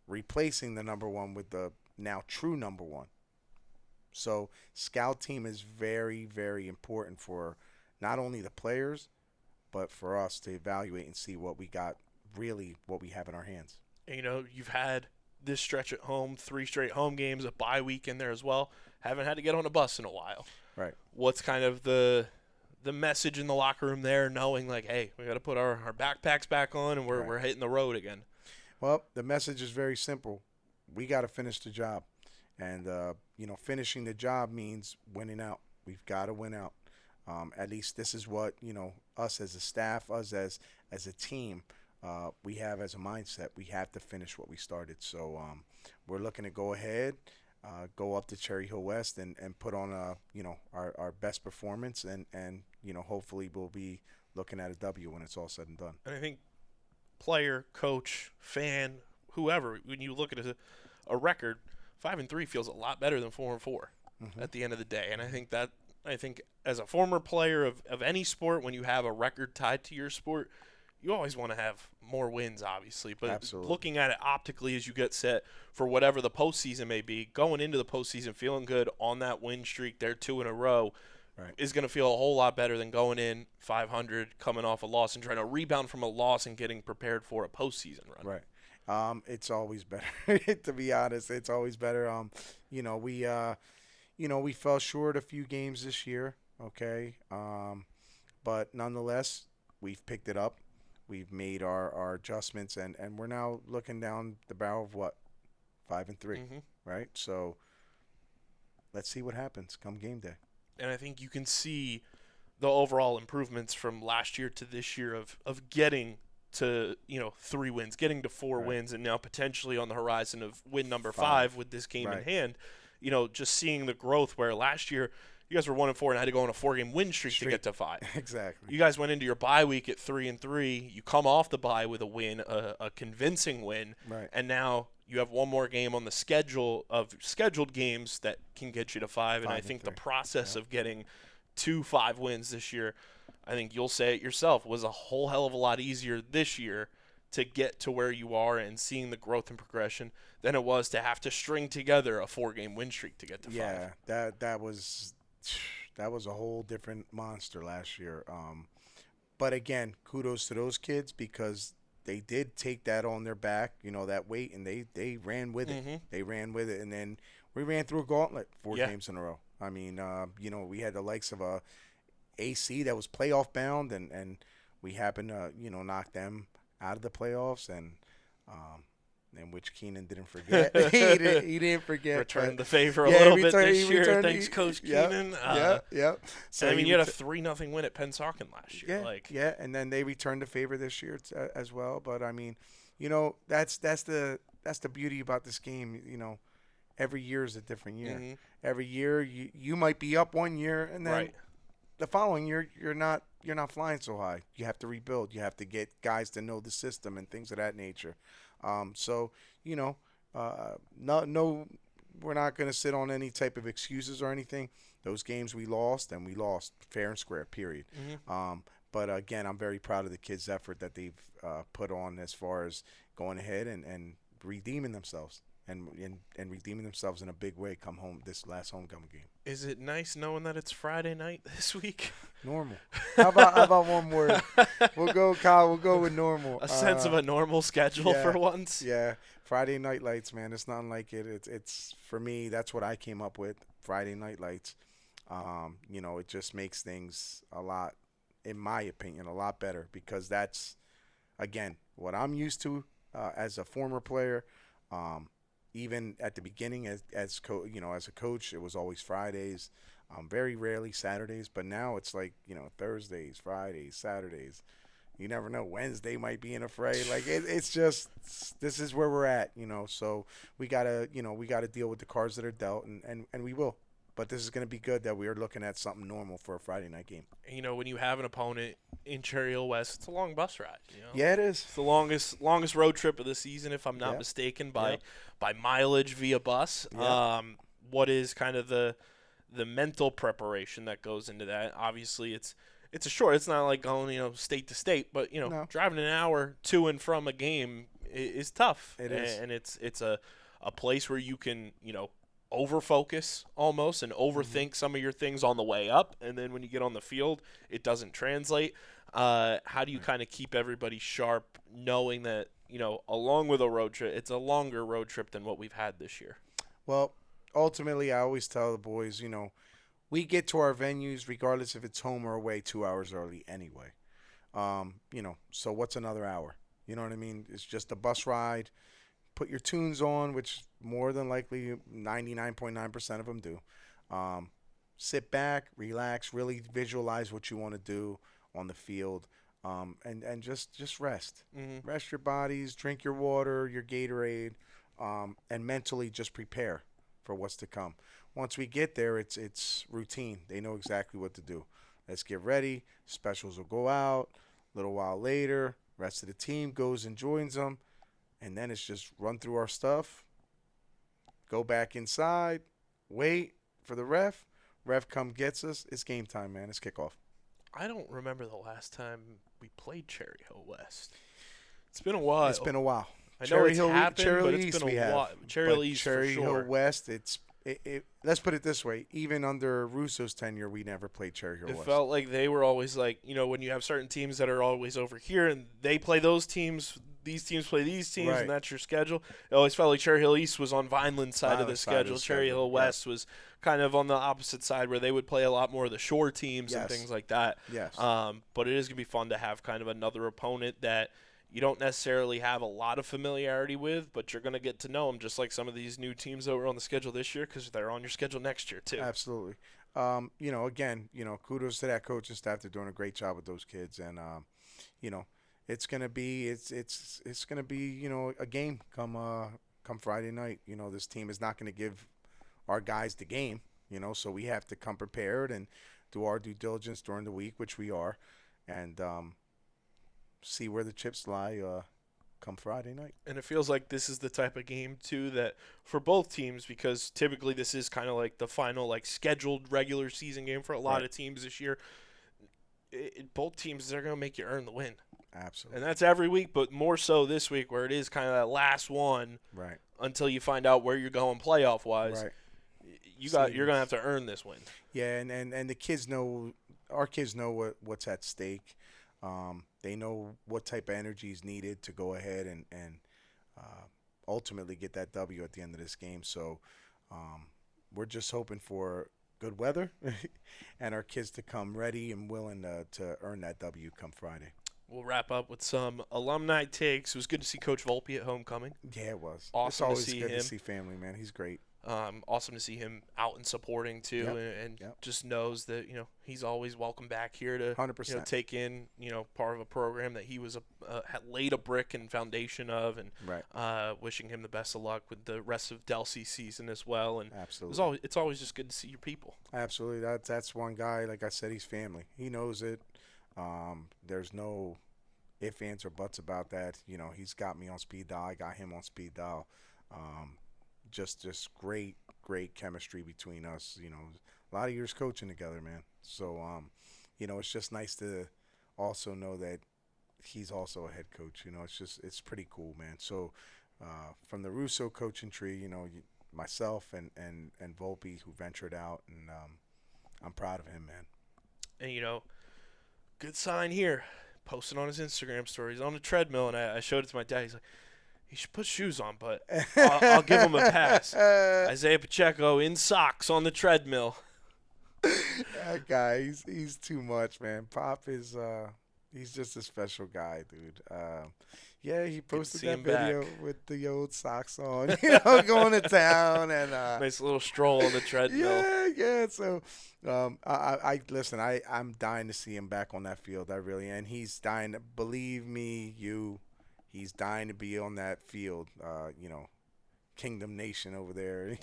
replacing the number one with the now true number one. So scout team is very, very important for not only the players, but for us to evaluate and see what we got, really what we have in our hands. And, you've had this stretch at home, 3 straight home games, a bye week in there as well. Haven't had to get on a bus in a while. Right. What's kind of the message in the locker room there, knowing like, hey, we got to put our backpacks back on and we're hitting the road again? Well, the message is very simple. We got to finish the job. And, finishing the job means winning out. We've got to win out. At least this is what, us as a staff, us as a team, we have as a mindset. We have to finish what we started. So we're looking to go ahead, go up to Cherry Hill West and put on, our best performance. And hopefully we'll be looking at a W when it's all said and done. And I think player, coach, fan, whoever, when you look at a record, 5-3 feels a lot better than 4-4 at the end of the day. And I think as a former player of any sport, when you have a record tied to your sport, you always want to have more wins, obviously. But Absolutely. Looking at it optically as you get set for whatever the postseason may be, going into the postseason feeling good on that win streak, there 2 in a row, is going to feel a whole lot better than going in 500, coming off a loss, and trying to rebound from a loss and getting prepared for a postseason run. Right. It's always better, to be honest. It's always better. We fell short a few games this year, okay? But nonetheless, we've picked it up. We've made our adjustments, and we're now looking down the barrel of what? 5-3, right? So let's see what happens come game day. And I think you can see the overall improvements from last year to this year of getting to 3 wins, getting to 4 wins, and now potentially on the horizon of win number 5 with this game in hand. Just seeing the growth, where last year you guys were 1-4 and had to go on a 4-game win streak to get to 5. Exactly. You guys went into your bye week at 3-3. You come off the bye with a win, a convincing win, and now you have one more game on the schedule of scheduled games that can get you to 5. And I think the process of getting to 5 wins this year, I think you'll say it yourself, was a whole hell of a lot easier this year to get to where you are and seeing the growth and progression than it was to have to string together a 4-game win streak to get to 5. Yeah, that was a whole different monster last year. But again, kudos to those kids, because they did take that on their back, that weight, and they ran with it. They ran with it, and then we ran through a gauntlet 4 games in a row. I mean, we had the likes of AC that was playoff bound, and we happened to, knock them out of the playoffs, and which Keenan didn't forget. he didn't forget. Returned the favor a little bit this year. Thanks, Coach Keenan. Yeah. So you had a 3-0 win at Pennsauken last year. Yeah, and then they returned the favor this year as well. But I mean, that's the beauty about this game. Every year is a different year. Every year you might be up one year, and then the following year you're not flying so high. You have to rebuild. You have to get guys to know the system and things of that nature. So no, we're not going to sit on any type of excuses or anything. Those games we lost, and we lost fair and square, period. But again, I'm very proud of the kids' effort that they've put on as far as going ahead and redeeming themselves. and redeeming themselves in a big way come home this last homecoming game. Is it nice knowing that it's Friday night this week? Normal. How about one word? We'll go, Kyle. We'll go with normal. A sense of a normal schedule yeah, for once. Yeah, Friday night lights, man. It's not like it. It's for me. That's what I came up with. Friday night lights. It just makes things a lot, in my opinion, a lot better because that's, again, what I'm used to as a former player. Even at the beginning, as a coach, it was always Fridays, very rarely Saturdays. But now it's like Thursdays, Fridays, Saturdays. You never know. Wednesday might be in a fray. Like it's just this is where we're at. So we gotta deal with the cards that are dealt, and we will. But this is going to be good that we are looking at something normal for a Friday night game. When you have an opponent in Cherry Hill West, it's a long bus ride. Yeah, it is. It's the longest road trip of the season, if I'm not mistaken, by mileage via bus. Yeah. What is kind of the mental preparation that goes into that? Obviously, it's It's not like going state to state, but No. driving an hour to and from a game is tough. It is. And it's a place where you can over-focus almost and overthink some of your things on the way up, and then when you get on the field, it doesn't translate. How do you kind of keep everybody sharp, knowing that along with a road trip, it's a longer road trip than what we've had this year? Well, ultimately, I always tell the boys, we get to our venues regardless if it's home or away 2 hours early anyway. So what's another hour? You know what I mean? It's just a bus ride. Put your tunes on, which more than likely 99.9% of them do. Sit back, relax, really visualize what you want to do on the field, and just rest. Mm-hmm. Rest your bodies, drink your water, your Gatorade, and mentally just prepare for what's to come. Once we get there, it's routine. They know exactly what to do. Let's get ready. Specials will go out. A little while later, rest of the team goes and joins them. And then it's just run through our stuff, go back inside, wait for the ref. Ref come gets us. It's game time, man. It's kickoff. I don't remember the last time we played Cherry Hill West. It's been a while. It's been a while. I know Cherry it's Hill, happened, Cherry but Hill it's East been we a have. while. Cherry Hill But East Cherry for Hill sure. West, let's put it this way. Even under Russo's tenure, we never played Cherry Hill It West. felt like they were always like, when you have certain teams that are always over here and they play those teams, these teams play these teams, Right. and that's your schedule. It always felt like Cherry Hill East was on Vineland's side of the schedule. Cherry Hill West was kind of on the opposite side where they would play a lot more of the shore teams and Yes. things like that. Yes. But it is going to be fun to have kind of another opponent that you don't necessarily have a lot of familiarity with, but you're going to get to know them, just like some of these new teams that were on the schedule this year, because they're on your schedule next year too. Absolutely. Again, kudos to that coaching staff. They're doing a great job with those kids, and it's gonna be a game come Friday night. This team is not gonna give our guys the game. So we have to come prepared and do our due diligence during the week, which we are, and see where the chips lie come Friday night. And it feels like this is the type of game, too, that for both teams, because typically this is kind of like the final scheduled regular season game for a lot of teams this year. Both teams, they're going to make you earn the win. Absolutely. And that's every week, but more so this week where it is kind of that last one Right. until you find out where you're going playoff-wise. Right. You're going to have to earn this win. Yeah, and the kids know, our kids know what's at stake. They know what type of energy is needed to go ahead and ultimately get that W at the end of this game. So we're just hoping for good weather and our kids to come ready and willing to earn that W come Friday. We'll wrap up with some alumni takes. It was good to see Coach Volpe at homecoming. Yeah, it was. Awesome it's always to see good him. to see family, man. He's great. Awesome to see him out and supporting too, Yep. and Yep. just knows that he's always welcome back here to 100%. take in part of a program that he was had laid a brick and foundation of, and Right. wishing him the best of luck with the rest of Delsey's season as well. And Absolutely. it's always just good to see your people. Absolutely. That's one guy, like I said, he's family. He knows it. There's no ifs, ands, or buts about that. He's got me on speed dial. I got him on speed dial. Just great chemistry between us. A lot of years coaching together, man. So, it's just nice to also know that he's also a head coach. It's pretty cool, man. So, from the Russo coaching tree, myself and Volpe, who ventured out, and I'm proud of him, man. And, good sign here. Posting on his Instagram story. He's on the treadmill, and I showed it to my dad. He's like, he should put shoes on, but I'll give him a pass. Isaiah Pacheco in socks on the treadmill. That guy, he's too much, man. Pop is he's just a special guy, dude. Yeah, he posted that video with the old socks on, going to town, and nice little stroll on the treadmill. Yeah. So, I listen. I'm dying to see him back on that field. I really, and he's dying to, believe me, he's dying to be on that field. Kingdom Nation over there,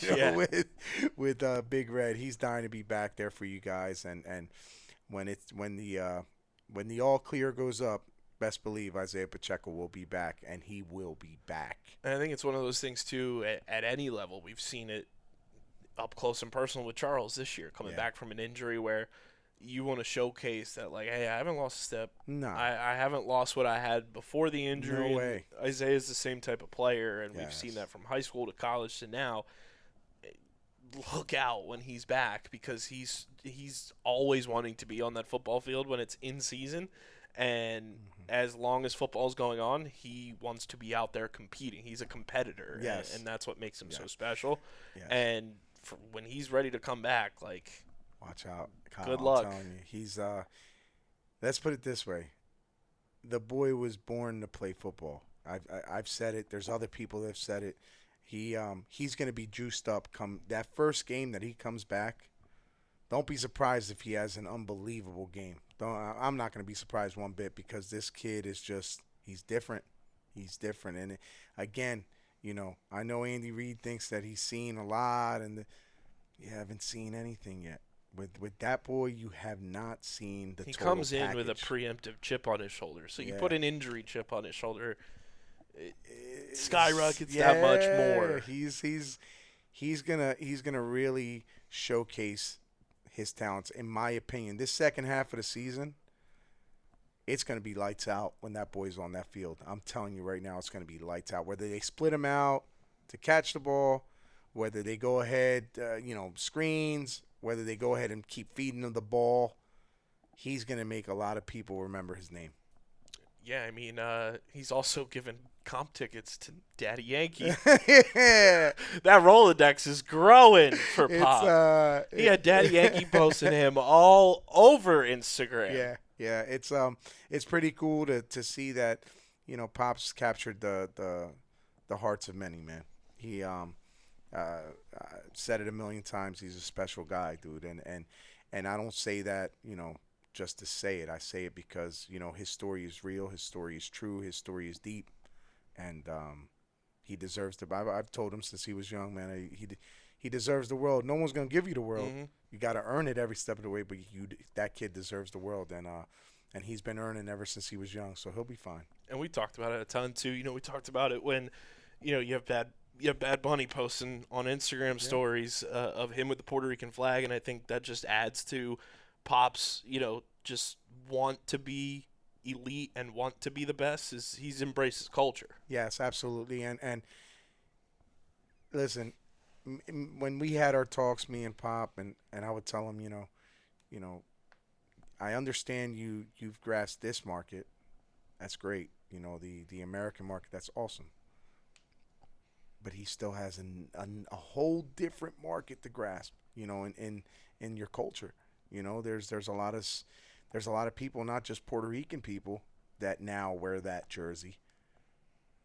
with Big Red. He's dying to be back there for you guys. And when the all clear goes up, best believe Isaiah Pacheco will be back, and he will be back. And I think it's one of those things too. At any level, we've seen it up close and personal with Charles this year, coming back from an injury where you want to showcase that, like, hey, I haven't lost a step. No, I haven't lost what I had before the injury. No way. Isaiah's the same type of player, and we've seen that from high school to college to now. Look out when he's back, because he's always wanting to be on that football field when it's in season, and as long as football's going on, he wants to be out there competing. He's a competitor, and that's what makes him so special. Yes. And when he's ready to come back, like, watch out, Kyle. Good luck. I'm telling you, he's let's put it this way: the boy was born to play football. I've said it. There's other people that have said it. He's going to be juiced up come that first game that he comes back. Don't be surprised if he has an unbelievable game. I'm not going to be surprised one bit, because this kid is he's different. He's different. And again, I know Andy Reid thinks that he's seen a lot, and you haven't seen anything yet. With that boy, you have not seen the total package. He comes in with a preemptive chip on his shoulder. So you put an injury chip on his shoulder, it skyrockets that much more. He's gonna really showcase his talents, in my opinion. This second half of the season, it's gonna be lights out when that boy's on that field. I'm telling you right now, it's gonna be lights out. Whether they split him out to catch the ball, whether they go ahead, screens, whether they go ahead and keep feeding him the ball, he's gonna make a lot of people remember his name. Yeah, I mean, he's also given comp tickets to Daddy Yankee. That Rolodex is growing for Pop. He had Daddy Yankee posting him all over Instagram. Yeah. It's pretty cool to see that, Pop's captured the hearts of many, man. He said it a million times. He's a special guy, dude. And I don't say that, just to say it. I say it because, his story is real, his story is true, his story is deep, and he deserves to. I've told him since he was young, man. He deserves the world. No one's gonna give you the world. Mm-hmm. You got to earn it every step of the way. But that kid deserves the world, and he's been earning ever since he was young. So he'll be fine. And we talked about it a ton too. We talked about it when, you have Bad Bunny posting on Instagram stories of him with the Puerto Rican flag, and I think that just adds to Pop's, just want to be elite and want to be the best. He's embraced his culture. Yes, absolutely. And listen, when we had our talks, me and Pop, and I would tell him, I understand you've grasped this market. That's great. The American market, that's awesome. But he still has a whole different market to grasp, in your culture. There's a lot of people, not just Puerto Rican people, that now wear that jersey.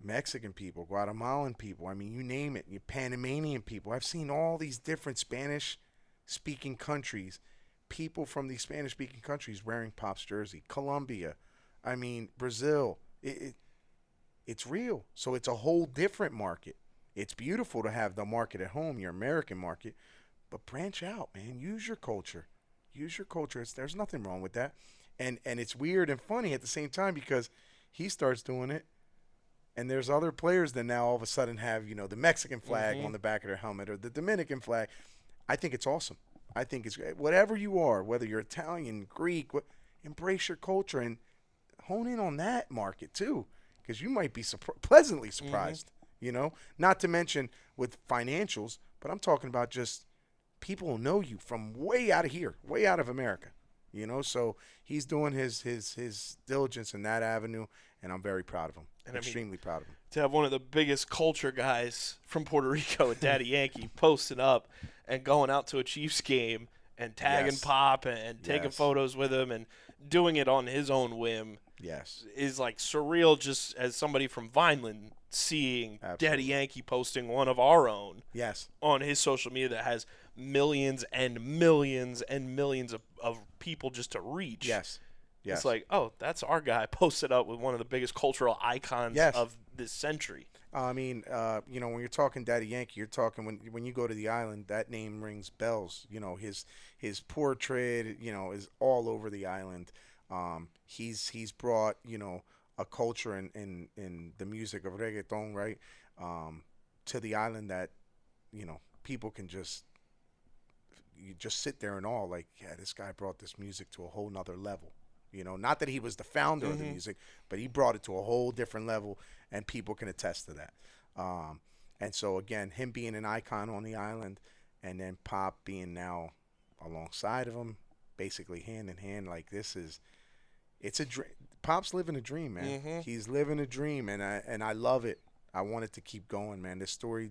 Mexican people, Guatemalan people, I mean, you name it. You Panamanian people. I've seen all these different Spanish-speaking countries, people from these Spanish-speaking countries wearing Pop's jersey. Colombia, I mean, Brazil. It's real. So it's a whole different market. It's beautiful to have the market at home, your American market, but branch out, man. Use your culture. Use your culture. There's nothing wrong with that. And it's weird and funny at the same time, because he starts doing it, and there's other players that now all of a sudden have, the Mexican flag on the back of their helmet, or the Dominican flag. I think it's awesome. I think it's great. Whatever you are, whether you're Italian, Greek, embrace your culture and hone in on that market too, because you might be pleasantly surprised. you know? Not to mention with financials, but I'm talking about just people who know you from way out of here, way out of America, you know? So he's doing his diligence in that avenue, and I'm very proud of him. And extremely proud of him. To have one of the biggest culture guys from Puerto Rico, Daddy Yankee, posting up and going out to a Chiefs game and tagging Pop and taking photos with him and doing it on his own whim. Yes. Is like surreal, just as somebody from Vineland seeing Daddy Yankee posting one of our own on his social media that has millions and millions and millions of people just to reach. Yes. It's like, oh, that's our guy posted up with one of the biggest cultural icons of this century. I mean, you know, when you're talking Daddy Yankee, you're talking when you go to the island, that name rings bells. You know, his portrait, you know, is all over the island. He's brought, you know, a culture in the music of reggaeton, right, to the island that, you know, people can just sit there in awe, like, yeah, this guy brought this music to a whole nother level. You know, not that he was the founder of the music, but he brought it to a whole different level, and people can attest to that. And so, again, him being an icon on the island, and then Pop being now alongside of him, basically hand in hand, like it's a dream. Pop's living a dream, man. He's living a dream, and I love it. I want it to keep going, man. This story,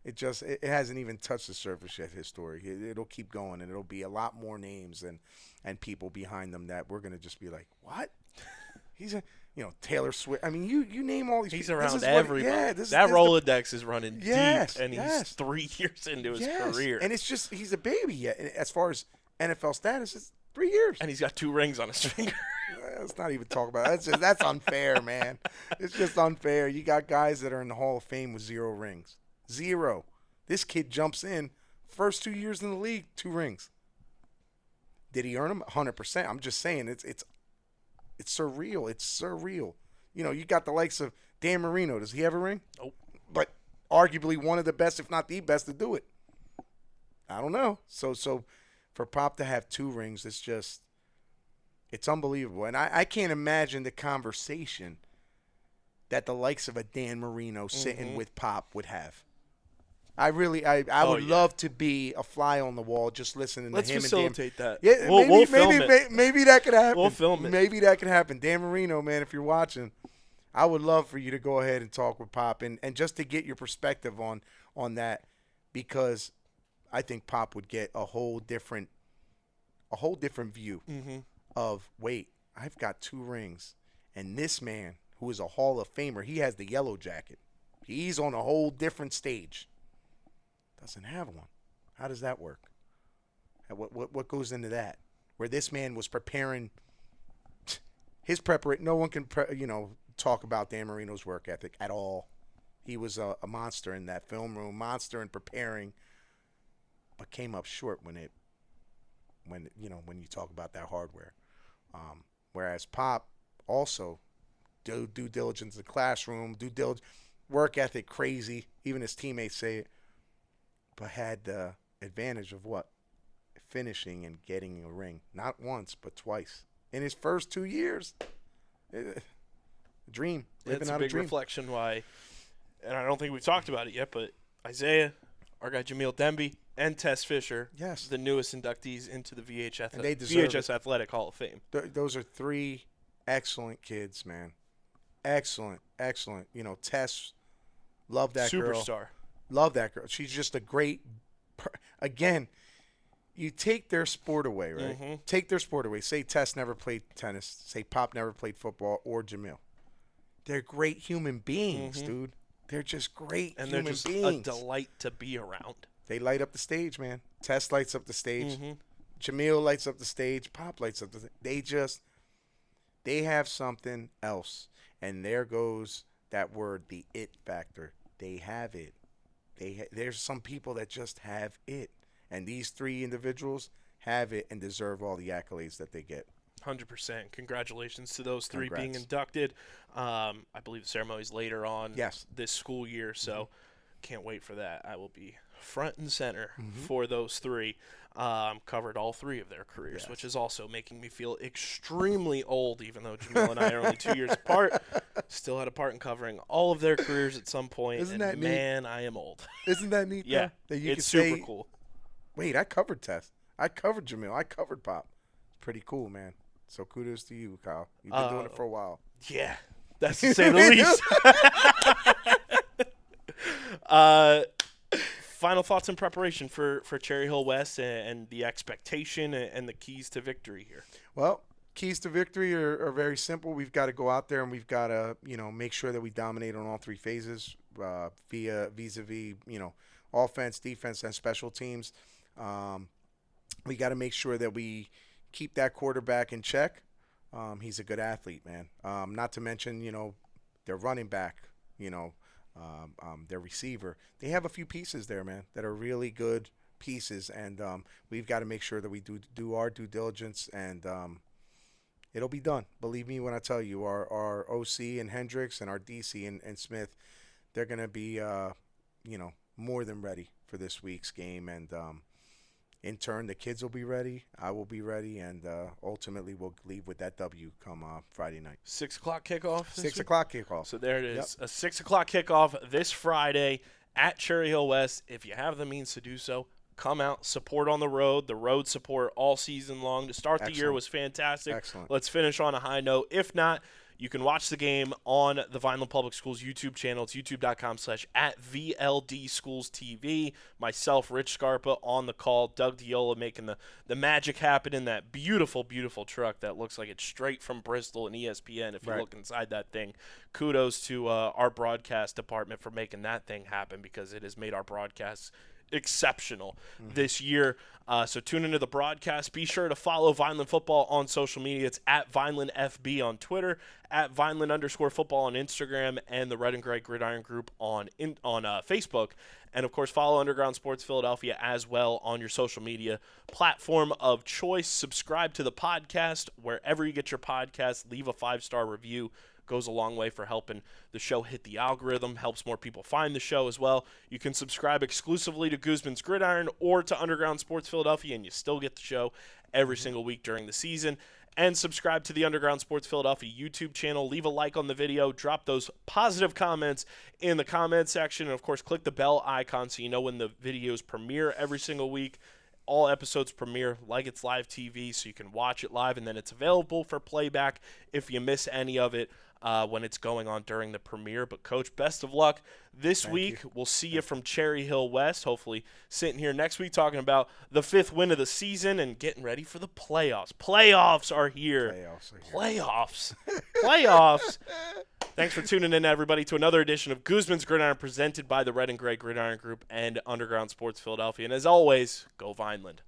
it hasn't even touched the surface yet, his story. It'll keep going, and it'll be a lot more names and people behind them that we're going to just be like, what? He's a, you know, Taylor Swift. I mean, you name all these He's people. around everybody. That Rolodex is running deep, and he's 3 years into his career. And it's just, he's a baby yet. And as far as NFL status, it's 3 years. And he's got 2 rings on his finger. Let's not even talk about it. That's unfair, man. It's just unfair. You got guys that are in the Hall of Fame with 0 rings. 0. This kid jumps in, first 2 years in the league, 2 rings. Did he earn them? 100%. I'm just saying, it's surreal. It's surreal. You know, you got the likes of Dan Marino. Does he have a ring? Nope. But arguably one of the best, if not the best, to do it. I don't know. So for Pop to have 2 rings, it's unbelievable. And I can't imagine the conversation that the likes of a Dan Marino sitting with Pop would have. I would love to be a fly on the wall just listening to him. Let's facilitate that. Yeah, we'll film it. Maybe that could happen. We'll film it. Maybe that could happen. Dan Marino, man, if you're watching, I would love for you to go ahead and talk with Pop and just to get your perspective on that, because I think Pop would get a whole different view of, wait, I've got 2 rings, and this man who is a Hall of Famer, he has the yellow jacket. He's on a whole different stage. Doesn't have one. How does that work? What goes into that? Where this man was preparing his preparation. No one can talk about Dan Marino's work ethic at all. He was a monster in that film room, monster in preparing, but came up short when you talk about that hardware. Whereas Pop also due diligence in the classroom, work ethic crazy. Even his teammates say it. But had the advantage of what? Finishing and getting a ring. Not once, but twice. In his first 2 years. Dream. It's a big reflection why, and I don't think we've talked about it yet, but Isaiah, our guy Jamil Demby, and Tess Fisher, the newest inductees into the VHS Athletic Hall of Fame. Those are 3 excellent kids, man. Excellent. You know, Tess, love that girl. Superstar. Love that girl. She's just a great again, you take their sport away, right? Take their sport away. Say Tess never played tennis. Say Pop never played football, or Jamil. They're great human beings, dude. They're just great human beings. And they're just a delight to be around. They light up the stage, man. Tess lights up the stage. Jamil lights up the stage. Pop lights up the stage. They have something else. And there goes that word, the it factor. They have it. There's some people that just have it. And these 3 individuals have it and deserve all the accolades that they get. 100%. Congratulations to those 3 being inducted. I believe the ceremony's later on this school year, so can't wait for that. I will be front and center for those three. Covered all three of their careers, which is also making me feel extremely old, even though Jamil and I are only 2 years apart. Still had a part in covering all of their careers at some point. Isn't and that neat? Man, I am old. Isn't that neat? Yeah, though? That you it's can super say, cool. Wait, I covered Tess. I covered Jamil. I covered Pop. It's pretty cool, man. So kudos to you, Kyle. You've been doing it for a while. Yeah, that's to say the least. Final thoughts in preparation for Cherry Hill West and the expectation and the keys to victory here. Well, keys to victory are very simple. We've got to go out there and we've got to, make sure that we dominate on all three phases vis-a-vis, offense, defense, and special teams. We got to make sure that we keep that quarterback in check. He's a good athlete, man. Not to mention, their running back, their receiver. They have a few pieces there, man, that are really good pieces, and we've got to make sure that we do our due diligence, and it'll be done. Believe me when I tell you, our OC and Hendricks and our DC and Smith, they're going to be, more than ready for this week's game, and in turn, the kids will be ready, I will be ready, and ultimately we'll leave with that W come Friday night. 6 o'clock kickoff? 6 o'clock kickoff. So there it is, a 6 o'clock kickoff this Friday at Cherry Hill West. If you have the means to do so, come out, support on the road. The road support all season long. To start the year was fantastic. Excellent. Let's finish on a high note. If not, you can watch the game on the Vineland Public Schools YouTube channel. It's youtube.com/@VLDSchoolsTV. Myself, Rich Scarpa, on the call. Doug Diola making the magic happen in that beautiful, beautiful truck that looks like it's straight from Bristol and ESPN if you look inside that thing. Kudos to our broadcast department for making that thing happen, because it has made our broadcasts exceptional this year. So tune into the broadcast. Be sure to follow Vineland Football on social media. It's at VinelandFB on Twitter, at Vineland_football on Instagram, and the Red and Gray Gridiron group on Facebook. And, of course, follow Underground Sports Philadelphia as well on your social media platform of choice. Subscribe to the podcast wherever you get your podcasts. Leave a 5-star review. Goes a long way for helping the show hit the algorithm, helps more people find the show as well. You can subscribe exclusively to Guzman's Gridiron or to Underground Sports Philadelphia, and you still get the show every single week during the season. And subscribe to the Underground Sports Philadelphia YouTube channel. Leave a like on the video. Drop those positive comments in the comment section. And, of course, click the bell icon so you know when the videos premiere every single week. All episodes premiere like it's live TV, so you can watch it live, and then it's available for playback if you miss any of it when it's going on during the premiere. But, Coach, best of luck this week. We'll see you from Cherry Hill West, hopefully sitting here next week talking about the 5th win of the season and getting ready for the playoffs. Playoffs are here. Playoffs. Thanks for tuning in, everybody, to another edition of Guzman's Gridiron presented by the Red and Gray Gridiron Group and Underground Sports Philadelphia. And as always, go Vineland.